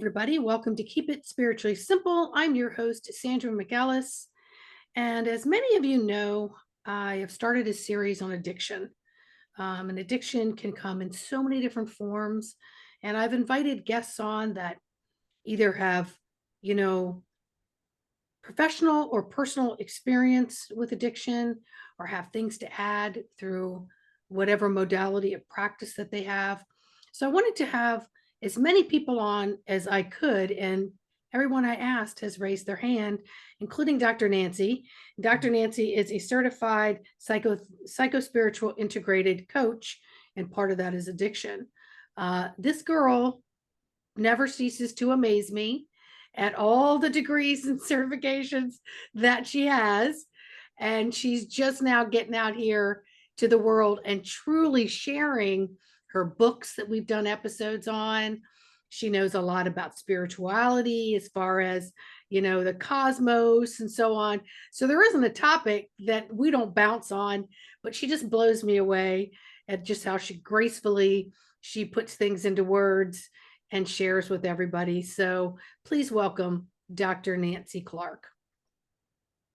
everybody. Welcome to Keep It Spiritually Simple. I'm your host, Sandra McAllis. And as many of you know, I have started a series on addiction. And addiction can come in so many different forms. And I've invited guests on that either have, you know, professional or personal experience with addiction or have things to add through whatever modality of practice that they have. So I wanted to have as many people on as I could, and everyone I asked has raised their hand, including Dr. Nancy. Dr. Nancy is a certified psychospiritual integrated coach, and part of that is addiction. This girl never ceases to amaze me at all the degrees and certifications that she has. And she's just now getting out here to the world and truly sharing her books that we've done episodes on. She knows a lot about spirituality as far as, the cosmos and so on. So there isn't a topic that we don't bounce on, but she just blows me away at just how she puts things into words and shares with everybody. So please welcome Dr. Nancy Clark.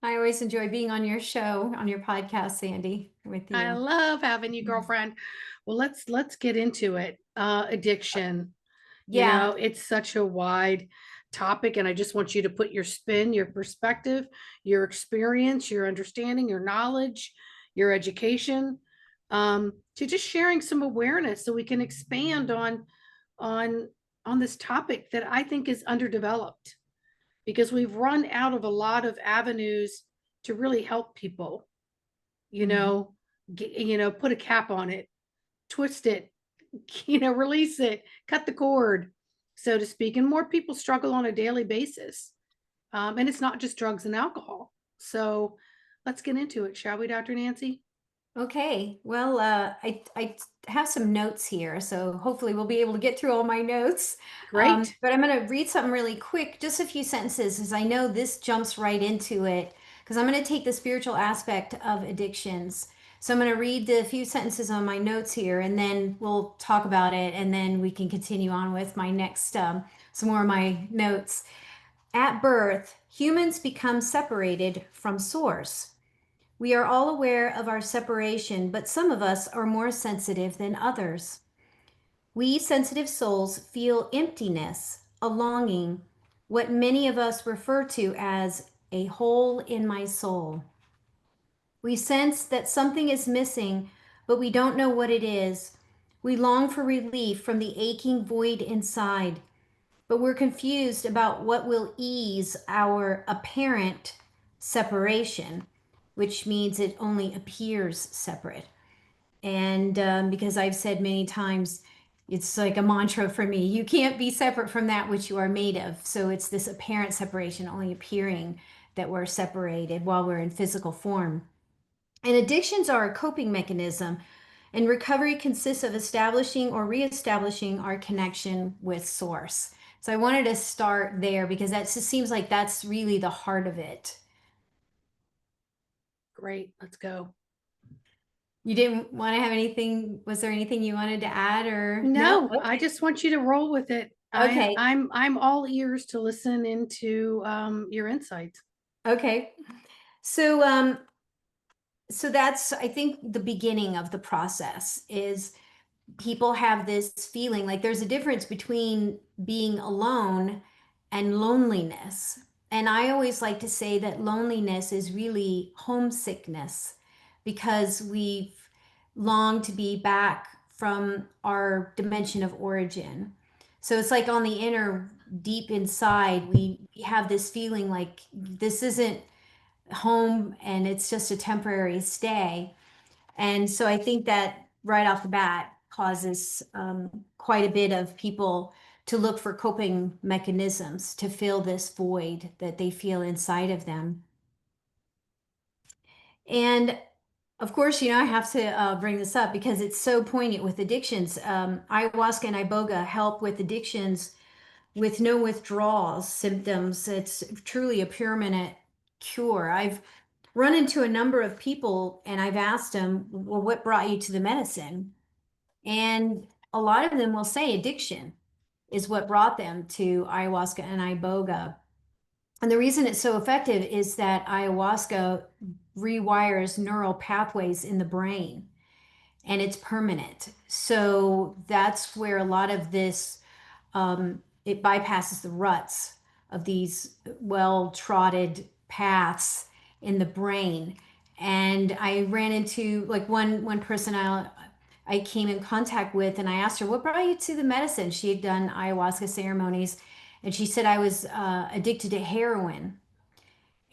I always enjoy being on your show, on your podcast, Sandy, with you. I love having you, girlfriend. Well, let's get into it. Addiction. Yeah. It's such a wide topic, and I just want you to put your spin, your perspective, your experience, your understanding, your knowledge, your education, to just sharing some awareness so we can expand on on this topic that I think is underdeveloped, because we've run out of a lot of avenues to really help people, put a cap on it, twist it, release it, cut the cord, so to speak. And more people struggle on a daily basis. And it's not just drugs and alcohol. So let's get into it, shall we, Dr. Nancy? Okay. Well, I have some notes here, so hopefully we'll be able to get through all my notes. Great. But I'm going to read something really quick, just a few sentences, because I know this jumps right into it, because I'm going to take the spiritual aspect of addictions. So I'm going to read the few sentences on my notes here, and then we'll talk about it, and then we can continue on with my next, some more of my notes. At birth, humans become separated from source. We are all aware of our separation, but some of us are more sensitive than others. We sensitive souls feel emptiness, a longing, what many of us refer to as a hole in my soul. We sense that something is missing, but we don't know what it is. We long for relief from the aching void inside, but we're confused about what will ease our apparent separation, which means it only appears separate. And because I've said many times, it's like a mantra for me, you can't be separate from that which you are made of. So it's this apparent separation, only appearing that we're separated while we're in physical form. And addictions are a coping mechanism, and recovery consists of establishing or reestablishing our connection with source. So I wanted to start there because that just seems like that's really the heart of it. Great. Let's go. You didn't want to have anything? Was there anything you wanted to add or No, Okay. I just want you to roll with it. Okay. I'm all ears to listen into your insights. Okay. So that's, I think, the beginning of the process is people have this feeling like there's a difference between being alone and loneliness. And I always like to say that loneliness is really homesickness because we've longed to be back from our dimension of origin. So it's like on the inner, deep inside, we have this feeling like this isn't home and it's just a temporary stay. And so I think that right off the bat causes quite a bit of people to look for coping mechanisms to fill this void that they feel inside of them. And of course, I have to bring this up because it's so poignant with addictions. Ayahuasca and iboga help with addictions with no withdrawal symptoms. It's truly a permanent cure. I've run into a number of people and I've asked them, well, what brought you to the medicine? And a lot of them will say addiction. is what brought them to ayahuasca and iboga. And the reason it's so effective is that ayahuasca rewires neural pathways in the brain, and it's permanent. So that's where a lot of this, it bypasses the ruts of these well-trodden paths in the brain. And I ran into like one person I came in contact with, and I asked her, "What brought you to the medicine?" She had done ayahuasca ceremonies, and she said, "I was addicted to heroin."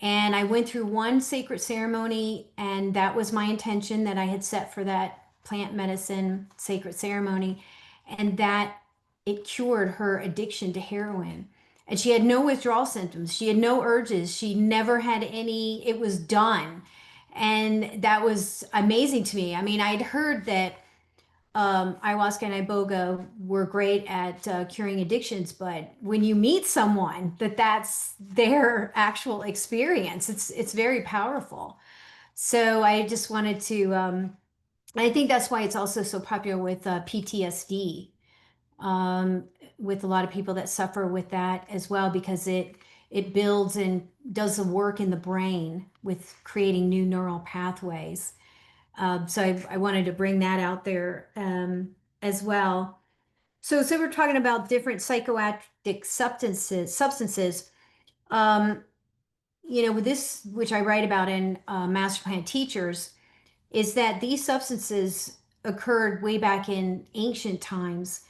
And I went through one sacred ceremony, and that was my intention that I had set for that plant medicine sacred ceremony, and that it cured her addiction to heroin. And she had no withdrawal symptoms. She had no urges. She never had any, it was done. And that was amazing to me. I mean, I'd heard that ayahuasca and iboga were great at curing addictions, but when you meet someone that's their actual experience, it's very powerful. So I just wanted to, I think that's why it's also so popular with PTSD, um, with a lot of people that suffer with that as well, because it builds and does the work in the brain with creating new neural pathways. So I wanted to bring that out there as well. So we're talking about different psychoactive substances. Um, with this, which I write about in Master Plan Teachers, is that these substances occurred way back in ancient times,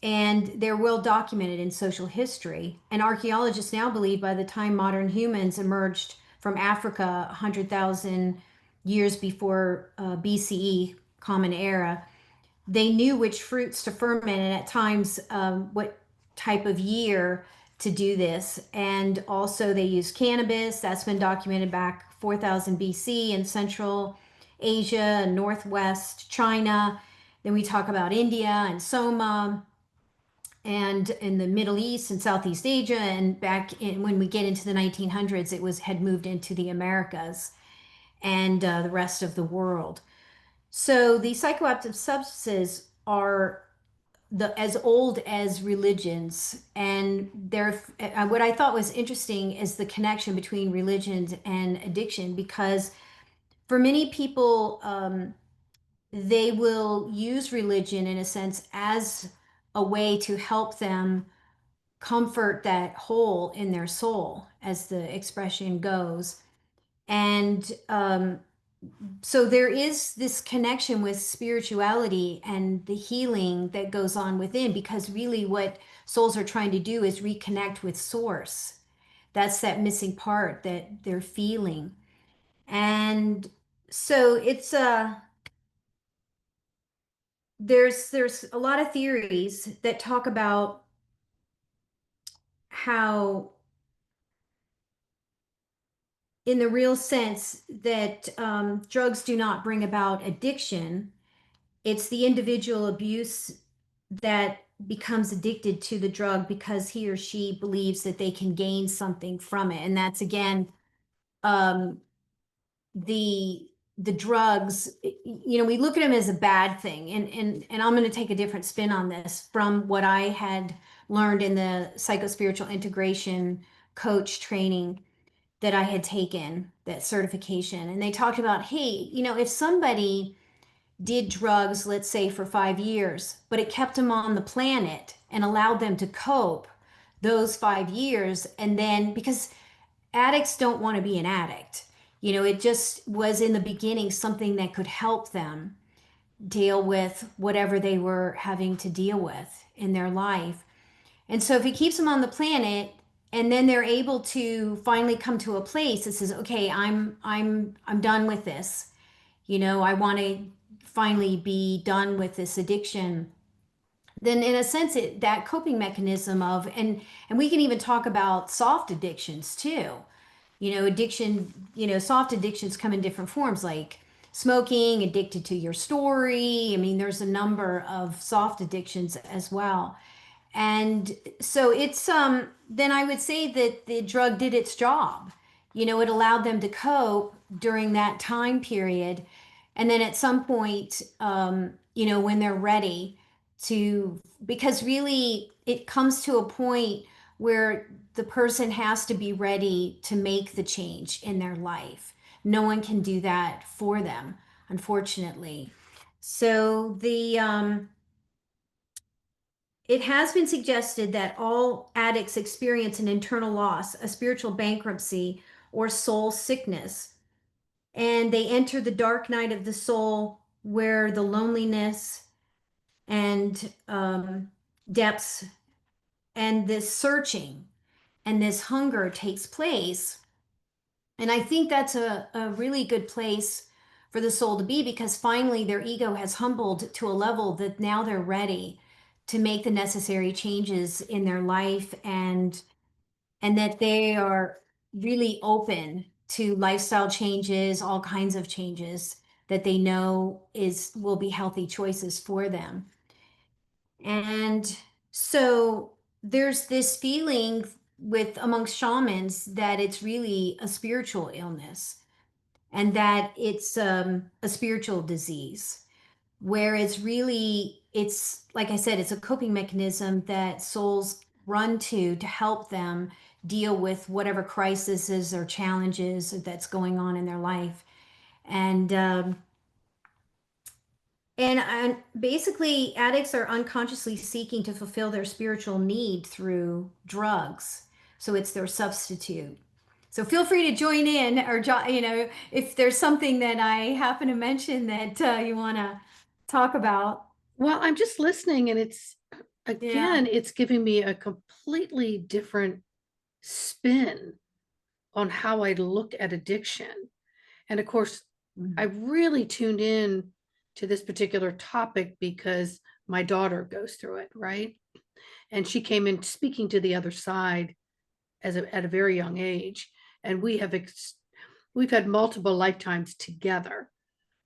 and they're well documented in social history. And archaeologists now believe by the time modern humans emerged from Africa 100,000 years before BCE, Common Era, they knew which fruits to ferment and at times what type of year to do this. And also, they used cannabis. That's been documented back 4000 BC in Central Asia and Northwest China. Then we talk about India and Soma, and in the Middle East and Southeast Asia, and back in when we get into the 1900s, it was had moved into the Americas and the rest of the world. So these psychoactive substances are as old as religions, and they're what I thought was interesting is the connection between religions and addiction, because for many people, they will use religion in a sense as a way to help them comfort that hole in their soul, as the expression goes. And so there is this connection with spirituality and the healing that goes on within, because really what souls are trying to do is reconnect with source. That's that missing part that they're feeling. And so it's there's a lot of theories that talk about how, in the real sense, that drugs do not bring about addiction. It's the individual abuse that becomes addicted to the drug because he or she believes that they can gain something from it. And that's again, um, the the drugs, we look at them as a bad thing. And I'm going to take a different spin on this from what I had learned in the psychospiritual integration coach training that I had taken, that certification. And they talked about, hey, if somebody did drugs, let's say for 5 years, but it kept them on the planet and allowed them to cope those 5 years. And then, because addicts don't want to be an addict, it just was in the beginning something that could help them deal with whatever they were having to deal with in their life. And so if it keeps them on the planet, and then they're able to finally come to a place that says, okay, I'm done with this. I want to finally be done with this addiction. Then in a sense, that coping mechanism of, and we can even talk about soft addictions too. Addiction, soft addictions come in different forms, like smoking, addicted to your story. I mean, there's a number of soft addictions as well. And so it's then I would say that the drug did its job. It allowed them to cope during that time period. And then at some point, when they're ready to, because really it comes to a point where the person has to be ready to make the change in their life. No one can do that for them, unfortunately. So it has been suggested that all addicts experience an internal loss, a spiritual bankruptcy, or soul sickness, and they enter the dark night of the soul where the loneliness and depths and this searching and this hunger takes place. And I think that's a really good place for the soul to be, because finally their ego has humbled to a level that now they're ready to make the necessary changes in their life, and that they are really open to lifestyle changes, all kinds of changes that they know is will be healthy choices for them. And so there's this feeling with amongst shamans that it's really a spiritual illness, and that it's a spiritual disease, where it's like I said, it's a coping mechanism that souls run to help them deal with whatever crises or challenges that's going on in their life. And um, and, and basically, addicts are unconsciously seeking to fulfill their spiritual need through drugs. So it's their substitute. So feel free to join in, or if there's something that I happen to mention that you want to talk about. Well, I'm just listening, and Yeah. it's giving me a completely different spin on how I look at addiction. And of course, I Mhm. really tuned in to this particular topic because my daughter goes through it, right? And she came in speaking to the other side at a very young age, and we've had multiple lifetimes together.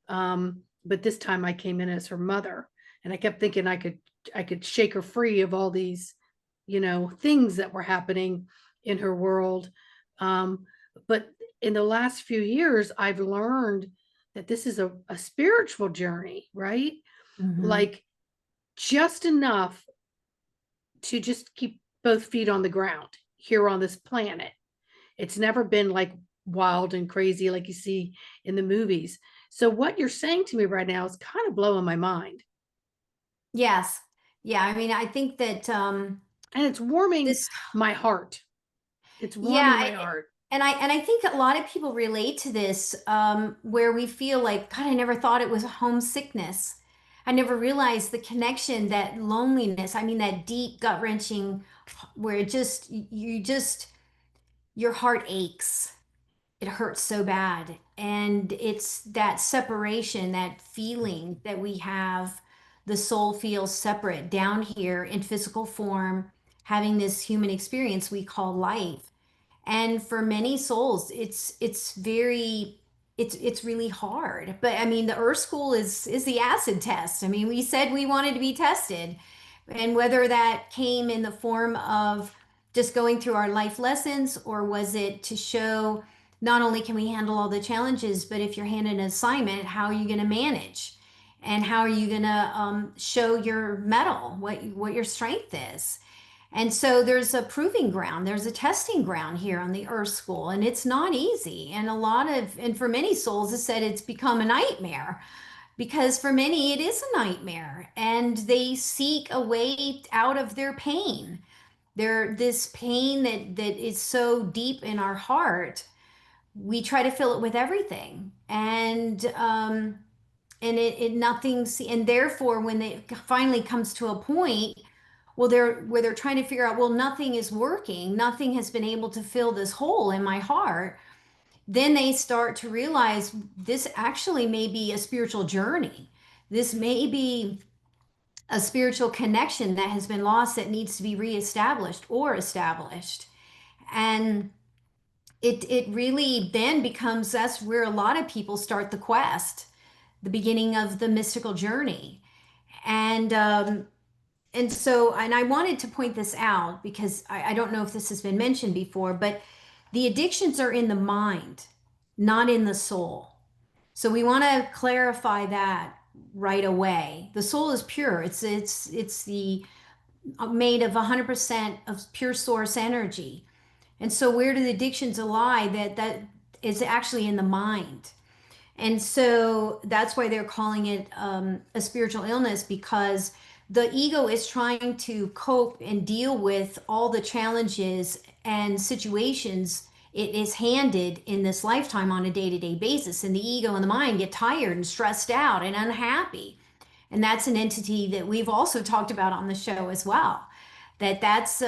But this time I came in as her mother, and I kept thinking I could shake her free of all these, things that were happening in her world. But in the last few years, I've learned that this is a spiritual journey, right? Mhm. Like, just enough to just keep both feet on the ground here on this planet. It's never been like wild and crazy like you see in the movies. So what you're saying to me right now is kind of blowing my mind. Yes. Yeah. I mean, I think that And it's warming this, my heart. It's yeah, warming my heart. and I think a lot of people relate to this, where we feel like, God, I never thought it was homesickness. I never realized the connection, that loneliness. I mean, that deep gut wrenching, where your heart aches. It hurts so bad. And it's that separation, that feeling that we have, the soul feels separate down here in physical form, having this human experience we call life. And for many souls, it's really hard. But I mean, the Earth School is the acid test. I mean, we said we wanted to be tested, and whether that came in the form of just going through our life lessons, or was it to show not only can we handle all the challenges, but if you're handed an assignment, how are you going to manage, and how are you going to show your mettle, what your strength is. And so there's a proving ground, there's a testing ground here on the Earth School, and it's not easy. And for many souls, it said it's become a nightmare, because for many it is a nightmare, and they seek a way out of their pain. This pain that is so deep in our heart, we try to fill it with everything, and it nothing's, and therefore when it finally comes to a point, well, they're trying to figure out, well, nothing is working, nothing has been able to fill this hole in my heart, then they start to realize this actually may be a spiritual journey. This may be a spiritual connection that has been lost, that needs to be reestablished or established. And it really then becomes, that's where a lot of people start the quest, the beginning of the mystical journey. And um, and so, and I wanted to point this out because I don't know if this has been mentioned before, but the addictions are in the mind, not in the soul. So we want to clarify that. right away. The soul is pure. It's the made of 100% of pure source energy. And so where do the addictions lie? That is actually in the mind. And so that's why they're calling it a spiritual illness, because the ego is trying to cope and deal with all the challenges and situations it is handed in this lifetime on a day-to-day basis. And the ego and the mind get tired and stressed out and unhappy. And that's an entity that we've also talked about on the show as well. That's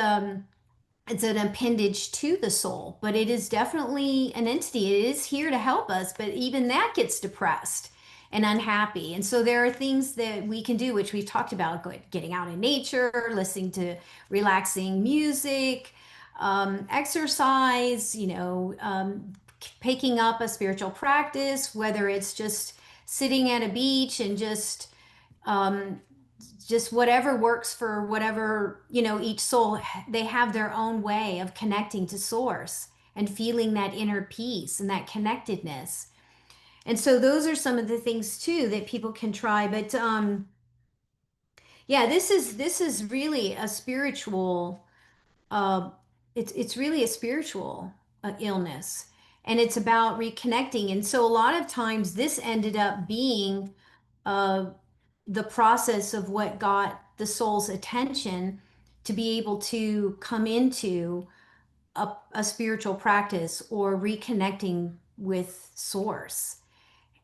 it's an appendage to the soul, but it is definitely an entity. It is here to help us, but even that gets depressed and unhappy. And so there are things that we can do, which we've talked about, getting out in nature, listening to relaxing music, exercise, picking up a spiritual practice, whether it's just sitting at a beach and um, just whatever works for whatever, each soul, they have their own way of connecting to source and feeling that inner peace and that connectedness. And so those are some of the things too that people can try. But yeah, this is really a spiritual uh it's really a spiritual illness, and it's about reconnecting. And so a lot of times this ended up being uh the process of what got the soul's attention to be able to come into a spiritual practice or reconnecting with source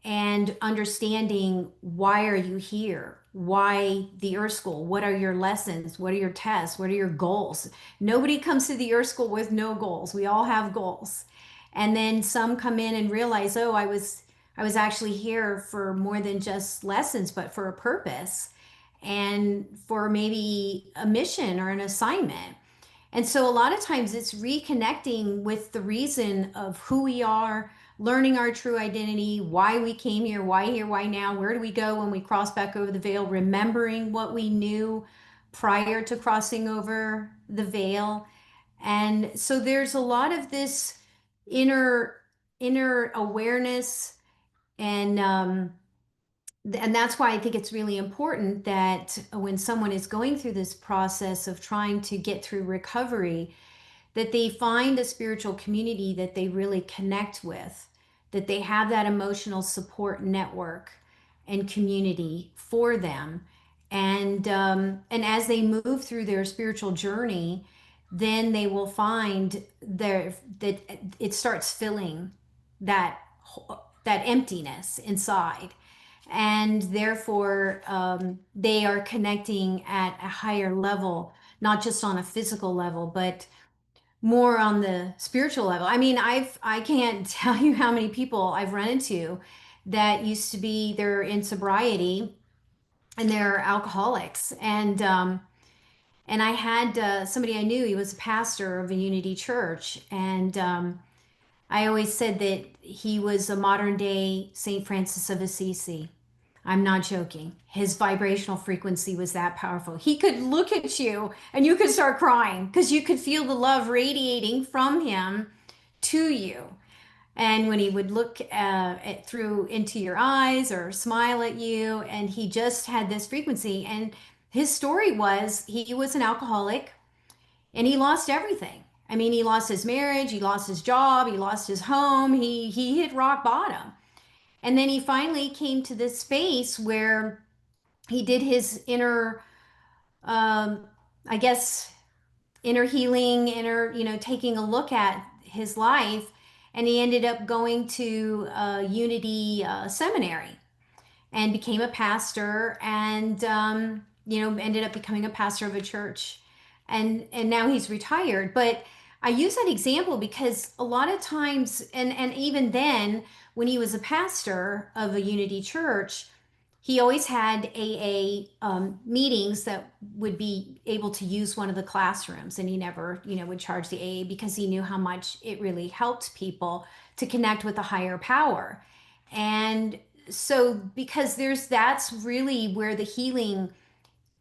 and understanding, why are you here? Why the Earth School? What are your lessons? What are your tests? What are your goals? Nobody comes to the Earth School with no goals. We all have goals. And then some come in and realize, oh, I was actually here for more than just lessons, but for a purpose and for maybe a mission or an assignment. And so a lot of times it's reconnecting with the reason of who we are, learning our true identity, why we came here, why here, why now, where do we go when we cross back over the veil, remembering what we knew prior to crossing over the veil. And so there's a lot of this inner inner awareness, and and that's why I think it's really important that when someone is going through this process of trying to get through recovery, that they find a spiritual community that they really connect with, that they have that emotional support network and community for them. And as they move through their spiritual journey, then they will find that it starts filling that that emptiness inside, and therefore they are connecting at a higher level, not just on a physical level, but more on the spiritual level. I mean, I can't tell you how many people I've run into that used to be, they're in sobriety and they're alcoholics. And I had somebody I knew, he was a pastor of a Unity church, and I always said that he was a modern day Saint Francis of Assisi. I'm not joking. His vibrational frequency was that powerful. He could look at you and you could start crying because you could feel the love radiating from him to you. And when he would look through into your eyes or smile at you, and he just had this frequency. And his story was, he was an alcoholic and he lost everything. I mean, he lost his marriage, he lost his job, he lost his home, he hit rock bottom. And then he finally came to this space where he did his inner, um, I guess, inner healing, taking a look at his life. And he ended up going to Unity Seminary and became a pastor, and ended up becoming a pastor of a church. And now he's retired. But I use that example because a lot of times, and even then, when he was a pastor of a Unity church, he always had AA meetings that would be able to use one of the classrooms, and he never, would charge the AA because he knew how much it really helped people to connect with a higher power. And so, because that's really where the healing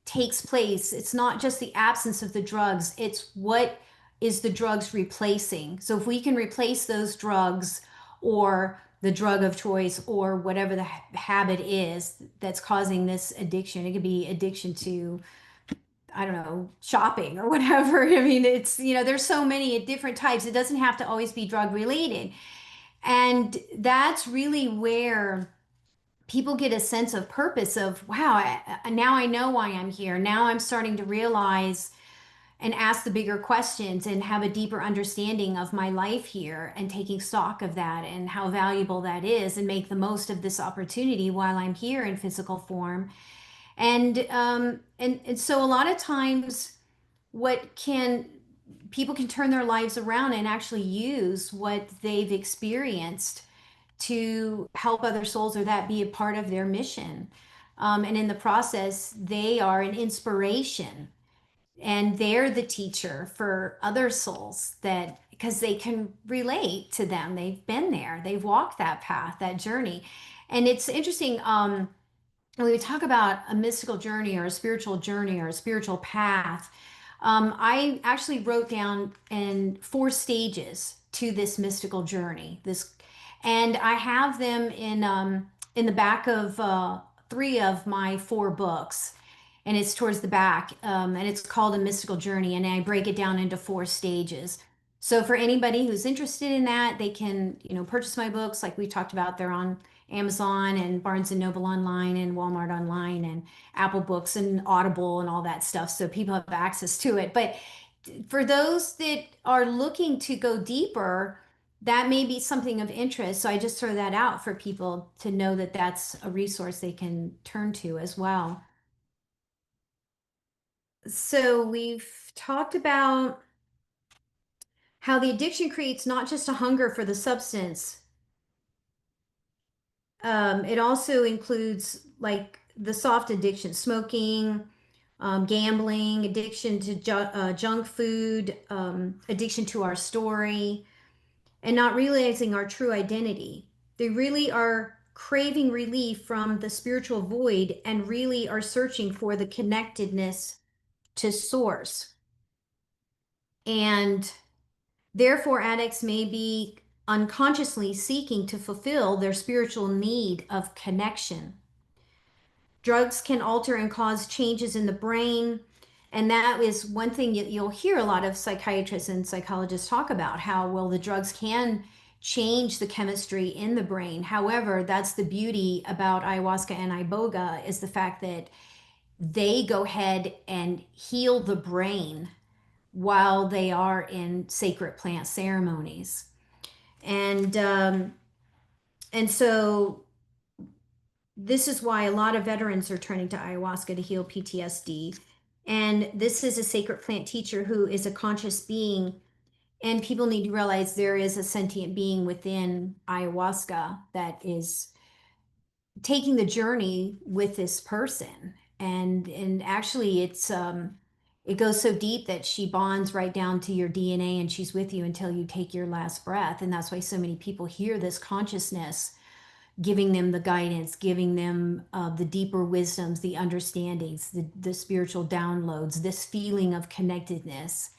takes place. It's not just the absence of the drugs, it's what is the drugs replacing. So if we can replace those drugs, or the drug of choice or whatever the habit is that's causing this addiction. It could be addiction to, I don't know, shopping or whatever. I mean, it's, there's so many different types. It doesn't have to always be drug related. And that's really where people get a sense of purpose of, wow, now I know why I'm here. Now I'm starting to realize and ask the bigger questions and have a deeper understanding of my life here and taking stock of that and how valuable that is and make the most of this opportunity while I'm here in physical form. And so a lot of times what can people can turn their lives around and actually use what they've experienced to help other souls or that be a part of their mission. And in the process, they are an inspiration and they're the teacher for other souls that because they can relate to them. They've been there, they've walked that path, that journey. And it's interesting. When we talk about a mystical journey or a spiritual journey or a spiritual path, I actually wrote down in 4 stages to this mystical journey. And I have them in the back of 3 of my 4 books, and it's towards the back, and it's called A Mystical Journey, and I break it down into 4 stages. So for anybody who's interested in that, they can, purchase my books. Like we talked about, they're on Amazon and Barnes and Noble online and Walmart online and Apple Books and Audible and all that stuff. So people have access to it. But for those that are looking to go deeper, that may be something of interest. So I just throw that out for people to know that that's a resource they can turn to as well. So we've talked about how the addiction creates not just a hunger for the substance. It also includes like the soft addiction, smoking, gambling, addiction to junk food, addiction to our story, and not realizing our true identity. They really are craving relief from the spiritual void and really are searching for the connectedness to source. And therefore, addicts may be unconsciously seeking to fulfill their spiritual need of connection. Drugs can alter and cause changes in the brain. And that is one thing you'll hear a lot of psychiatrists and psychologists talk about how, well, the drugs can change the chemistry in the brain. However, that's the beauty about ayahuasca and iboga is the fact that they go ahead and heal the brain while they are in sacred plant ceremonies. And and so this is why a lot of veterans are turning to ayahuasca to heal PTSD. And this is a sacred plant teacher who is a conscious being. And people need to realize there is a sentient being within ayahuasca that is taking the journey with this person. And actually it goes so deep that she bonds right down to your DNA and she's with you until you take your last breath. And that's why so many people hear this consciousness giving them the guidance, giving them the deeper wisdoms, the understandings, the spiritual downloads, this feeling of connectedness.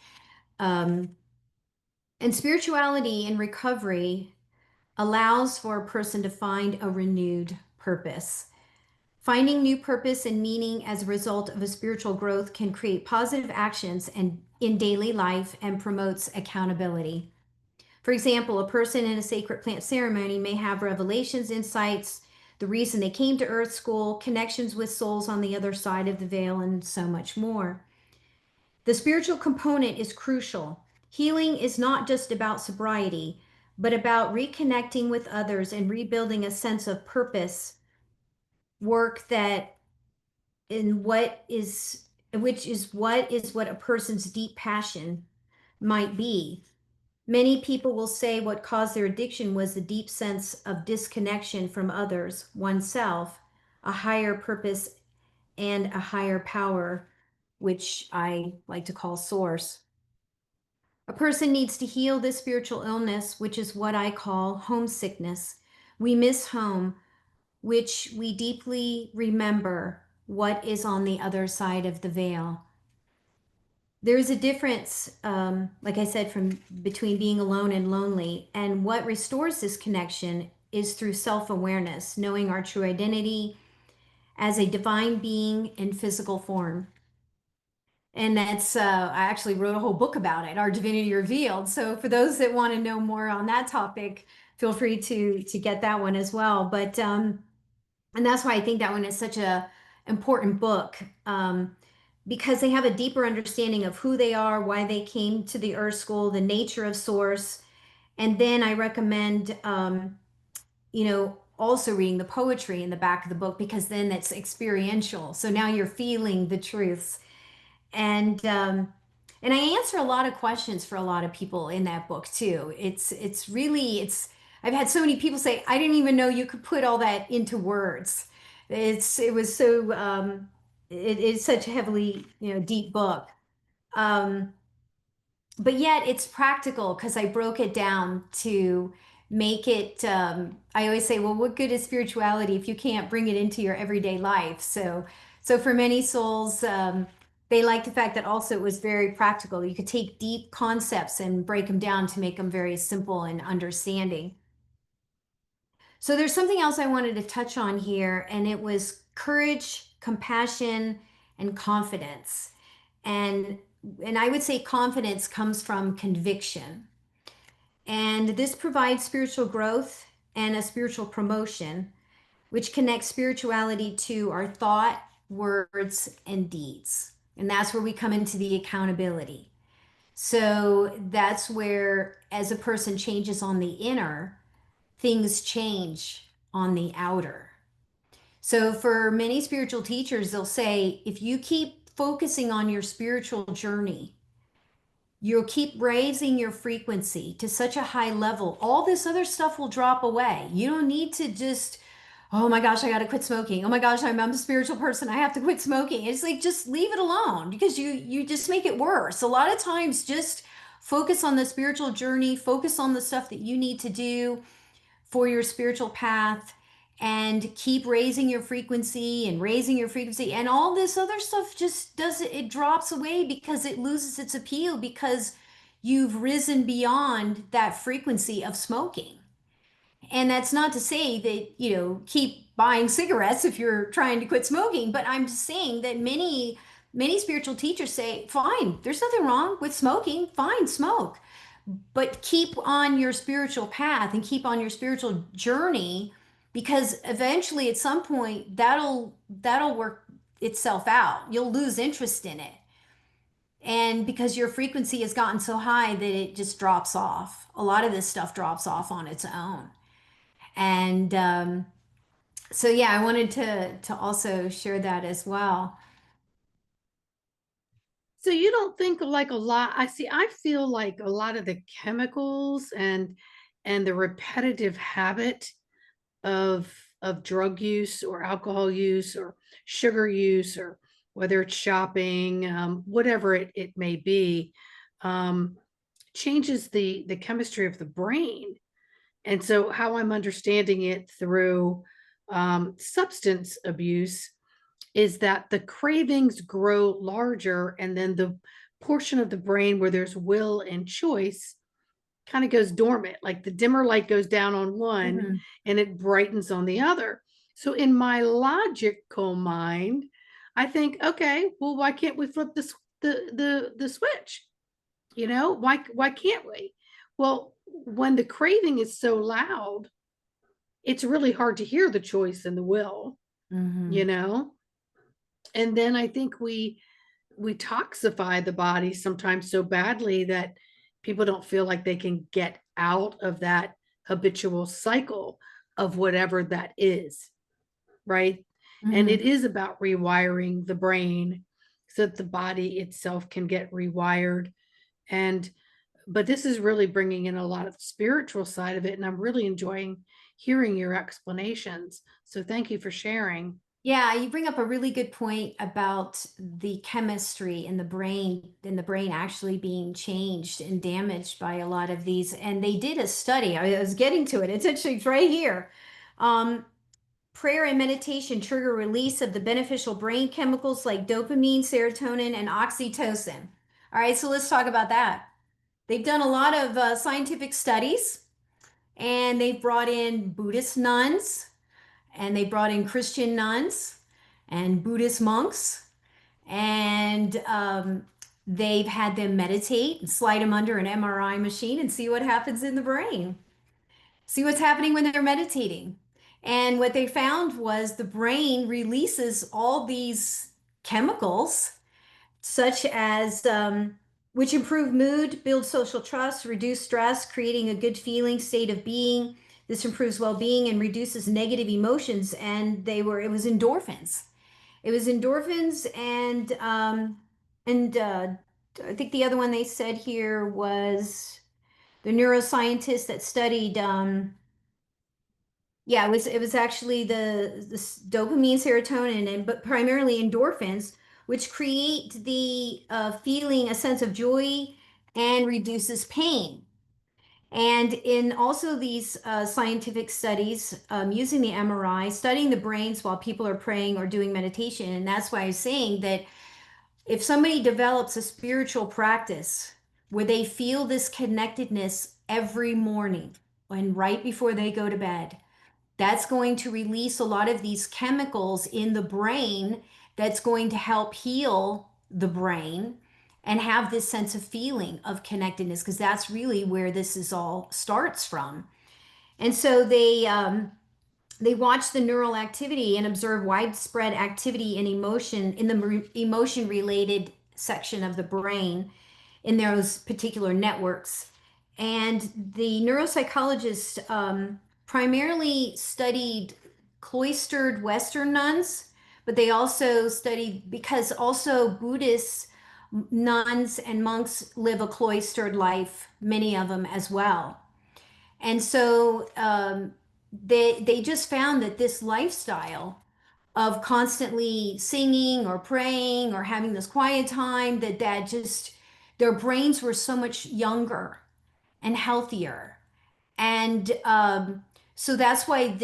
And spirituality in recovery allows for a person to find a renewed purpose. Finding new purpose and meaning as a result of a spiritual growth can create positive actions and in daily life and promotes accountability. For example, a person in a sacred plant ceremony may have revelations, insights, the reason they came to Earth School, connections with souls on the other side of the veil, and so much more. The spiritual component is crucial. Healing is not just about sobriety, but about reconnecting with others and rebuilding a sense of purpose, work that in what is which is what a person's deep passion might be. Many people will say what caused their addiction was the deep sense of disconnection from others, oneself, a higher purpose, and a higher power, which I like to call source. A person needs to heal this spiritual illness, which is what I call homesickness. We miss home, which we deeply remember what is on the other side of the veil. There is a difference, like I said, from between being alone and lonely. And what restores this connection is through self-awareness, knowing our true identity as a divine being in physical form. And that's, I actually wrote a whole book about it, Our Divinity Revealed. So for those that want to know more on that topic, feel free to get that one as well. But and that's why I think that one is such a important book, because they have a deeper understanding of who they are, why they came to the Earth School, the nature of Source. And then I recommend, also reading the poetry in the back of the book, because then it's experiential. So now you're feeling the truths. And I answer a lot of questions for a lot of people in that book too. It's really it's I've had so many people say, I didn't even know you could put all that into words. It was so it's such a heavily, deep book. Um, but yet it's practical because I broke it down to make it. I always say, well, what good is spirituality if you can't bring it into your everyday life? So for many souls, they like the fact that also it was very practical. You could take deep concepts and break them down to make them very simple and understanding. So there's something else I wanted to touch on here, and it was courage, compassion, and confidence. And and I would say confidence comes from conviction. And this provides spiritual growth and a spiritual promotion, which connects spirituality to our thought, words, and deeds. And that's where we come into the accountability. So that's where, as a person changes on the inner, things change on the outer. So for many spiritual teachers, they'll say, if you keep focusing on your spiritual journey, you'll keep raising your frequency to such a high level, all this other stuff will drop away. You don't need to just, oh my gosh, I got to quit smoking. Oh my gosh, I'm a spiritual person. I have to quit smoking. It's like, just leave it alone, because you just make it worse. A lot of times, just focus on the spiritual journey, focus on the stuff that you need to do for your spiritual path, and keep raising your frequency and raising your frequency, and all this other stuff just does it drops away because it loses its appeal, because you've risen beyond that frequency of smoking. And that's not to say that, keep buying cigarettes if you're trying to quit smoking, but I'm just saying that many spiritual teachers say, fine, there's nothing wrong with smoking, fine, smoke, but keep on your spiritual path and keep on your spiritual journey, because eventually at some point that'll work itself out. You'll lose interest in it, and because your frequency has gotten so high that it just drops off. A lot of this stuff drops off on its own. And so yeah, I wanted to also share that as well. So you don't think like a lot, I feel like a lot of the chemicals and the repetitive habit of drug use or alcohol use or sugar use, or whether it's shopping, whatever it may be, um, changes the chemistry of the brain. And so how I'm understanding it through substance abuse is that the cravings grow larger, and then the portion of the brain where there's will and choice kind of goes dormant. Like the dimmer light goes down on one Mhm. and it brightens on the other. So in my logical mind, I think, okay, well, why can't we flip the switch? Why can't we? Well, when the craving is so loud, it's really hard to hear the choice and the will, you Mhm. know? And then I think we toxify the body sometimes so badly that people don't feel like they can get out of that habitual cycle of whatever that is, right? And it Mhm. is about rewiring the brain so that the body itself can get rewired. And but this is really bringing in a lot of the spiritual side of it, and I'm really enjoying hearing your explanations. So thank you for sharing. Yeah, you bring up a really good point about the chemistry in the brain actually being changed and damaged by a lot of these. And they did a study. I was getting to it. It's actually right here. Um, Prayer and meditation trigger release of the beneficial brain chemicals like dopamine, serotonin, and oxytocin. All right, so let's talk about that. They've done a lot of scientific studies, And they brought in Buddhist nuns, and they brought in Christian nuns and Buddhist monks, and they've had them meditate and slide them under an MRI machine and see what happens in the brain, see what's happening when they're meditating. And what they found was the brain releases all these chemicals, such as which improve mood, build social trust, reduce stress, creating a good feeling state of being. This improves well-being and reduces negative emotions. And it was endorphins. It was endorphins, and I think the other one they said here was the neuroscientist that studied. Yeah, it was actually the dopamine, serotonin, and but primarily endorphins, which create the feeling, a sense of joy, and reduces pain. And in also these scientific studies using the MRI, studying the brains while people are praying or doing meditation, and that's why I was saying that if somebody develops a spiritual practice where they feel this connectedness every morning and right before they go to bed, that's going to release a lot of these chemicals in the brain that's going to help heal the brain and have this sense of feeling of connectedness, because that's really where this is all starts from. And so they watch the neural activity and observe widespread activity and emotion in the emotion related section of the brain in those particular networks. And the neuropsychologists primarily studied cloistered Western nuns, but they also studied, because also Buddhist nuns and monks live a cloistered life, many of them as well. And so they just found that this lifestyle of constantly singing or praying or having this quiet time, that just their brains were so much younger and healthier. And so that's why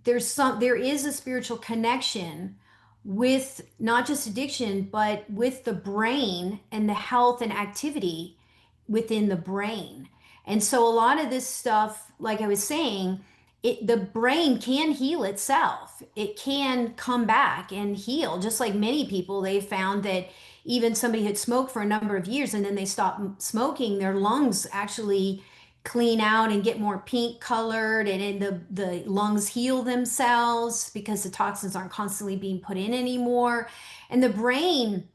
there is a spiritual connection with not just addiction, but with the brain and the health and activity within the brain. And so a lot of this stuff, like I was saying, the brain can heal itself. It can come back and heal. Just like many people, they found that even somebody had smoked for a number of years and then they stopped smoking, their lungs actually clean out and get more pink colored, and the lungs heal themselves because the toxins aren't constantly being put in anymore. And the brain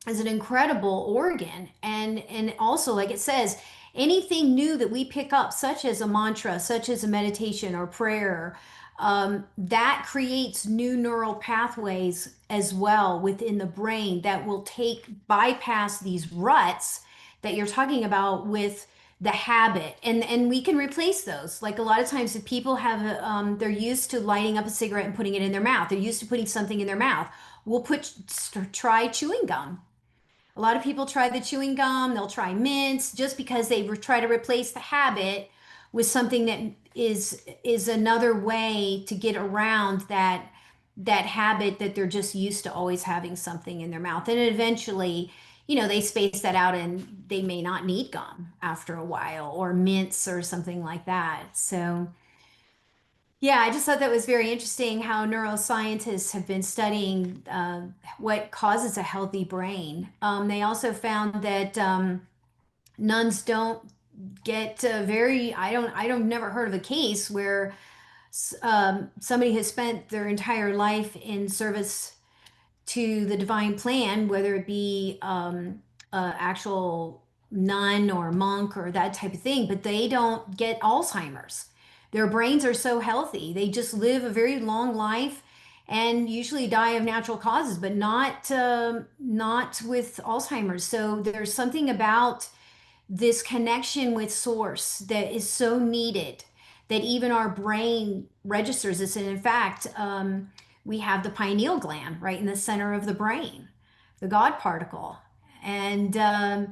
is an incredible organ, and also, like it says, anything new that we pick up, such as a mantra, such as a meditation or prayer, that creates new neural pathways as well within the brain that will bypass these ruts that you're talking about with the habit, and we can replace those. Like a lot of times if people have they're used to lighting up a cigarette and putting it in their mouth, they're used to putting something in their mouth. We'll try chewing gum. A lot of people try the chewing gum, they'll try mints just because they try to replace the habit with something that is another way to get around that habit that they're just used to always having something in their mouth. And eventually, they space that out and they may not need gum after a while, or mints or something like that. So yeah, I just thought that was very interesting how neuroscientists have been studying what causes a healthy brain. They also found that nuns don't get I don't never heard of a case where somebody has spent their entire life in service to the divine plan, whether it be actual nun or monk or that type of thing, but they don't get Alzheimer's. Their brains are so healthy. They just live a very long life and usually die of natural causes, but not with Alzheimer's. So there's something about this connection with source that is so needed, that even our brain registers this. And in fact, we have the pineal gland right in the center of the brain, the God particle. And I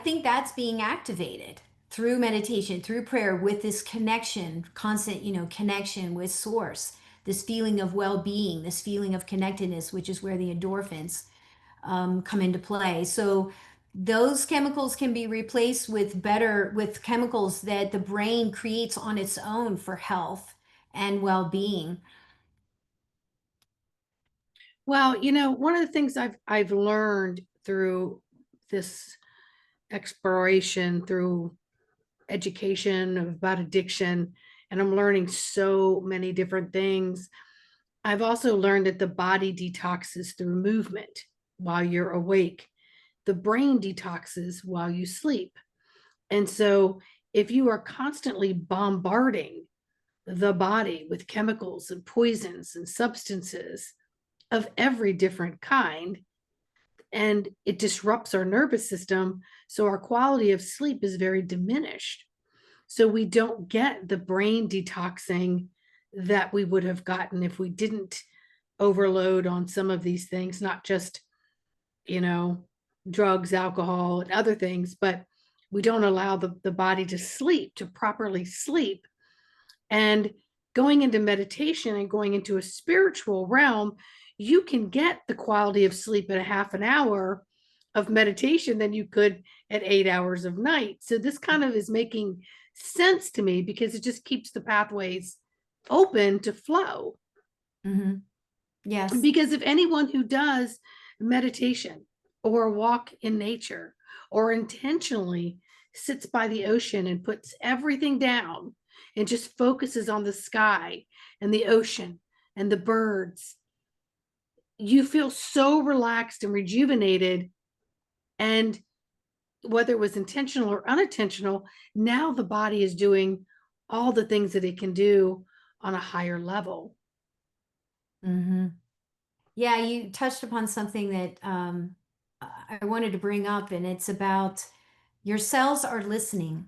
think that's being activated through meditation, through prayer, with this connection, constant, connection with source, this feeling of well-being, this feeling of connectedness, which is where the endorphins come into play. So those chemicals can be replaced with with chemicals that the brain creates on its own for health and well-being. Well, one of the things I've learned through this exploration, through education about addiction, and I'm learning so many different things. I've also learned that the body detoxes through movement while you're awake. The brain detoxes while you sleep. And so if you are constantly bombarding the body with chemicals and poisons and substances of every different kind, and it disrupts our nervous system, so our quality of sleep is very diminished. So we don't get the brain detoxing that we would have gotten if we didn't overload on some of these things, not just, you know, drugs, alcohol, and other things, but we don't allow the body to sleep, to properly sleep. And going into meditation and going into a spiritual realm, you can get the quality of sleep at a half an hour of meditation than you could at 8 hours of night. So this kind of is making sense to me because it just keeps the pathways open to flow. Hmm. Yes. Because if anyone who does meditation or walk in nature or intentionally sits by the ocean and puts everything down and just focuses on the sky and the ocean and the birds, you feel so relaxed and rejuvenated. And whether it was intentional or unintentional, now the body is doing all the things that it can do on a higher level. Hmm. Yeah, you touched upon something that I wanted to bring up, and it's about your cells are listening.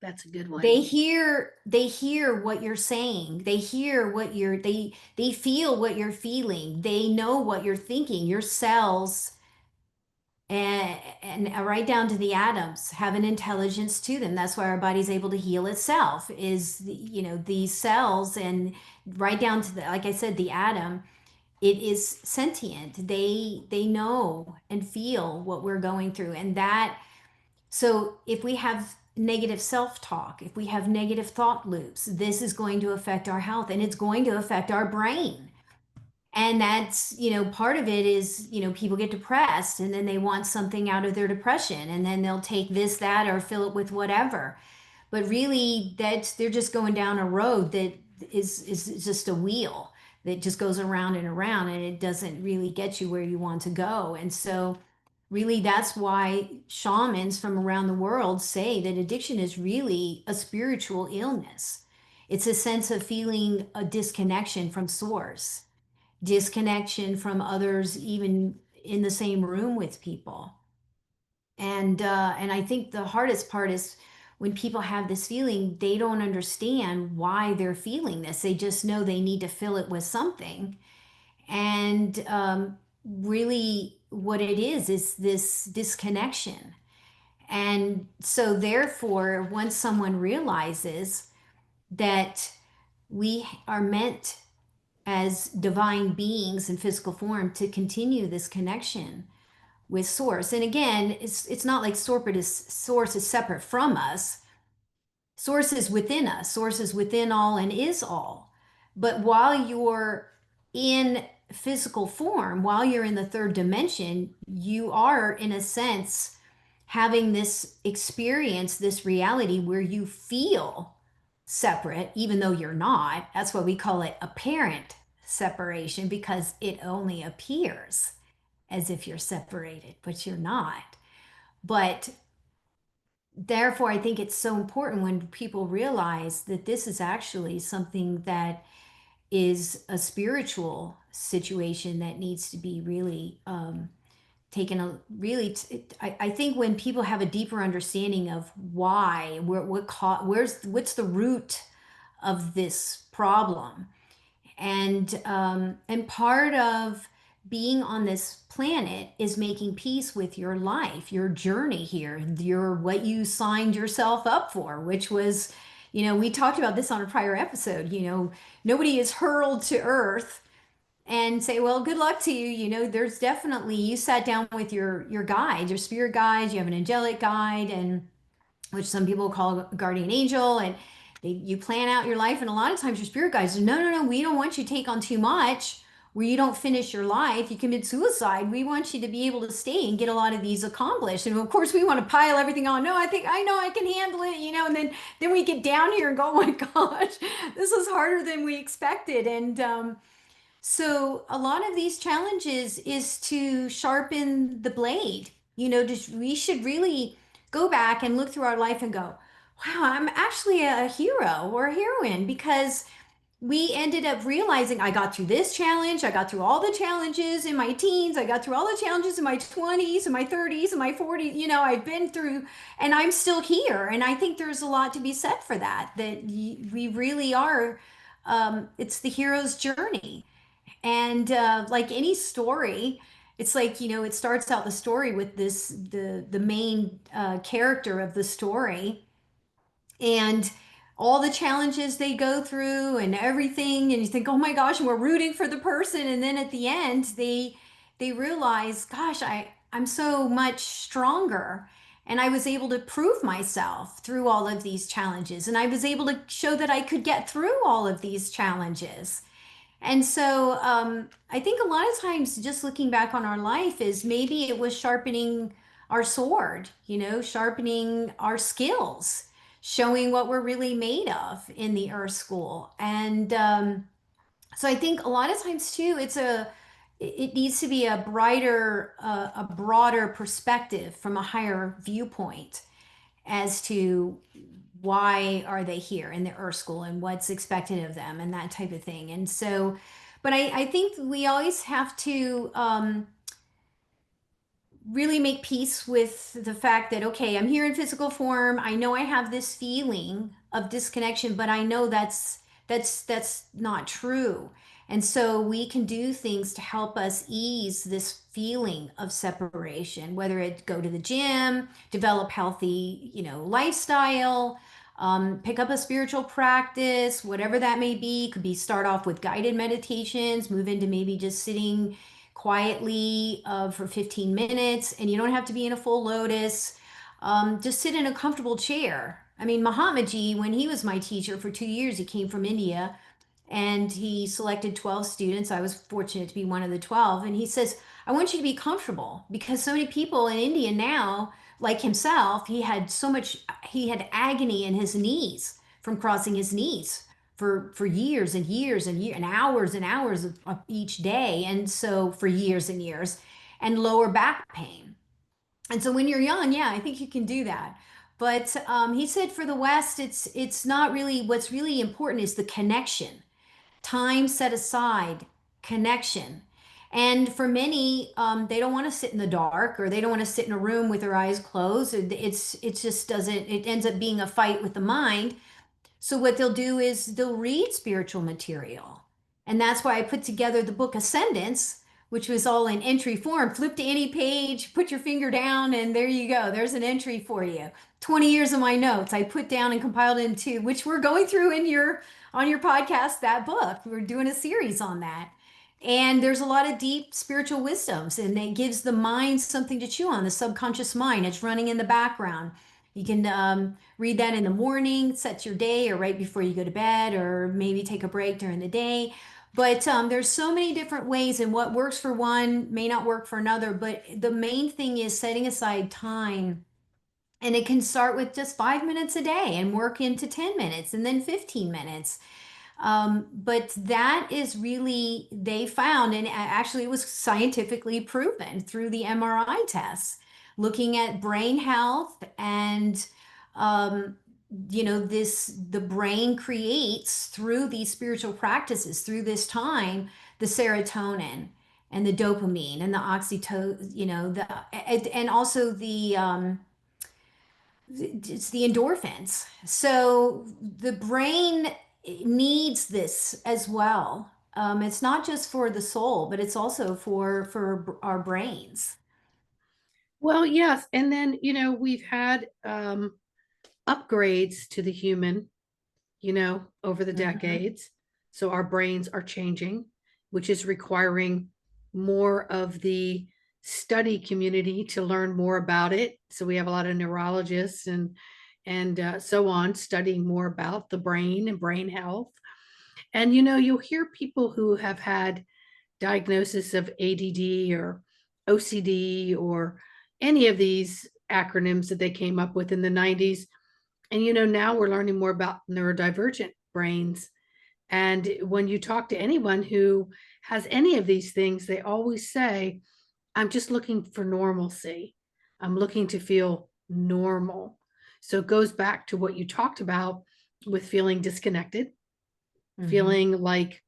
That's a good one. They hear what you're saying. They hear what they feel what you're feeling. They know what you're thinking. Your cells and right down to the atoms have an intelligence to them. That's why our body's able to heal itself is these cells, and right down to the, like I said, the atom. It is sentient. They know and feel what we're going through, and that, so if we have negative self-talk, if we have negative thought loops, this is going to affect our health, and it's going to affect our brain. And that's, part of it is, people get depressed and then they want something out of their depression, and then they'll take this, that, or fill it with whatever. But really, that's, they're just going down a road that is just a wheel that just goes around and around, and it doesn't really get you where you want to go. And so really, that's why shamans from around the world say that addiction is really a spiritual illness. It's a sense of feeling a disconnection from source, disconnection from others, even in the same room with people. And I think the hardest part is when people have this feeling, they don't understand why they're feeling this. They just know they need to fill it with something. And really, what it is this disconnection. And so, therefore, once someone realizes that we are meant as divine beings in physical form to continue this connection with source. And again, it's not like source is separate from us. Source is within us. Source is within all and is all. But while you're in physical form, while you're in the third dimension, you are, in a sense, having this experience, this reality where you feel separate, even though you're not. That's why we call it apparent separation, because it only appears as if you're separated, but you're not. But therefore, I think it's so important when people realize that this is actually something that is a spiritual situation that needs to be really taken a really I think when people have a deeper understanding of why, what's the root of this problem. And part of being on this planet is making peace with your life, your journey here, your what you signed yourself up for, which was, we talked about this on a prior episode. Nobody is hurled to earth and say, well, good luck to you. You know, there's definitely, you sat down with your guide, your spirit guide, you have an angelic guide, and which some people call a guardian angel, and you plan out your life. And a lot of times your spirit guides say, no, no, no, we don't want you to take on too much where you don't finish your life, you commit suicide. We want you to be able to stay and get a lot of these accomplished. And of course we want to pile everything on. No, I think I know I can handle it, you know. And then we get down here and go, oh my gosh, this is harder than we expected. And so a lot of these challenges is to sharpen the blade. You know, just we should really go back and look through our life and go, wow, I'm actually a hero or a heroine, because we ended up realizing I got through this challenge, I got through all the challenges in my teens, I got through all the challenges in my 20s and my 30s and my 40s. You know, I've been through, and I'm still here. And I think there's a lot to be said for that, that we really are, it's the hero's journey. And like any story, it's like, you know, it starts out the story with this, the main character of the story, and all the challenges they go through and everything, and you think, oh my gosh, and we're rooting for the person. And then at the end they realize, gosh, I'm so much stronger, and I was able to prove myself through all of these challenges, and I was able to show that I could get through all of these challenges. And so I think a lot of times just looking back on our life is maybe it was sharpening our sword, you know, sharpening our skills, showing what we're really made of in the Earth School. And so I think a lot of times too, it needs to be a brighter, a broader perspective from a higher viewpoint as to why are they here in the Earth School and what's expected of them and that type of thing. And so, but I think we always have to really make peace with the fact that, okay, I'm here in physical form. I know I have this feeling of disconnection, but I know that's not true. And so we can do things to help us ease this feeling of separation, whether it go to the gym, develop healthy, you know, lifestyle, pick up a spiritual practice, whatever that may be. Could be start off with guided meditations, move into maybe just sitting quietly for 15 minutes, and you don't have to be in a full lotus. Just sit in a comfortable chair. I mean, Mahatmaji, when he was my teacher for 2 years, he came from India and he selected 12 students. I was fortunate to be one of the 12. And he says, I want you to be comfortable, because so many people in India now, like himself, he had agony in his knees from crossing his knees for years and years and hours of each day. And so for years and years, and lower back pain. And so when you're young, yeah, I think you can do that. But he said for the West, it's not really, what's really important is the connection, time set aside, connection. And for many, they don't want to sit in the dark, or they don't want to sit in a room with their eyes closed. It just doesn't, it ends up being a fight with the mind. So what they'll do is they'll read spiritual material. And that's why I put together the book Ascendance, which was all in entry form. Flip to any page, put your finger down, and there you go. There's an entry for you. 20 years of my notes I put down and compiled into, which we're going through in your on your podcast, that book. We're doing a series on that. And there's a lot of deep spiritual wisdoms, and it gives the mind something to chew on, the subconscious mind. It's running in the background. You can read that in the morning, set your day, or right before you go to bed, or maybe take a break during the day. But there's so many different ways, and what works for one may not work for another. But the main thing is setting aside time. And it can start with just 5 minutes a day and work into 10 minutes and then 15 minutes. But that is really, they found, and actually it was scientifically proven through the MRI tests, looking at brain health. And you know, the brain creates through these spiritual practices, through this time, the serotonin and the dopamine and the oxytocin, you know, and also it's the endorphins. So the brain needs this as well. It's not just for the soul, but it's also for our brains. Well, yes. And then, we've had upgrades to the human, over the Mhm. decades. So our brains are changing. which is requiring more of the study community to learn more about it. So we have a lot of neurologists and so on studying more about the brain and brain health. And you'll hear people who have had diagnosis of ADD or OCD or any of these acronyms that they came up with in the 90s. And now we're learning more about neurodivergent brains. And when you talk to anyone who has any of these things, they always say, I'm just looking for normalcy. I'm looking to feel normal. So it goes back to what you talked about with feeling disconnected, Mm-hmm. feeling like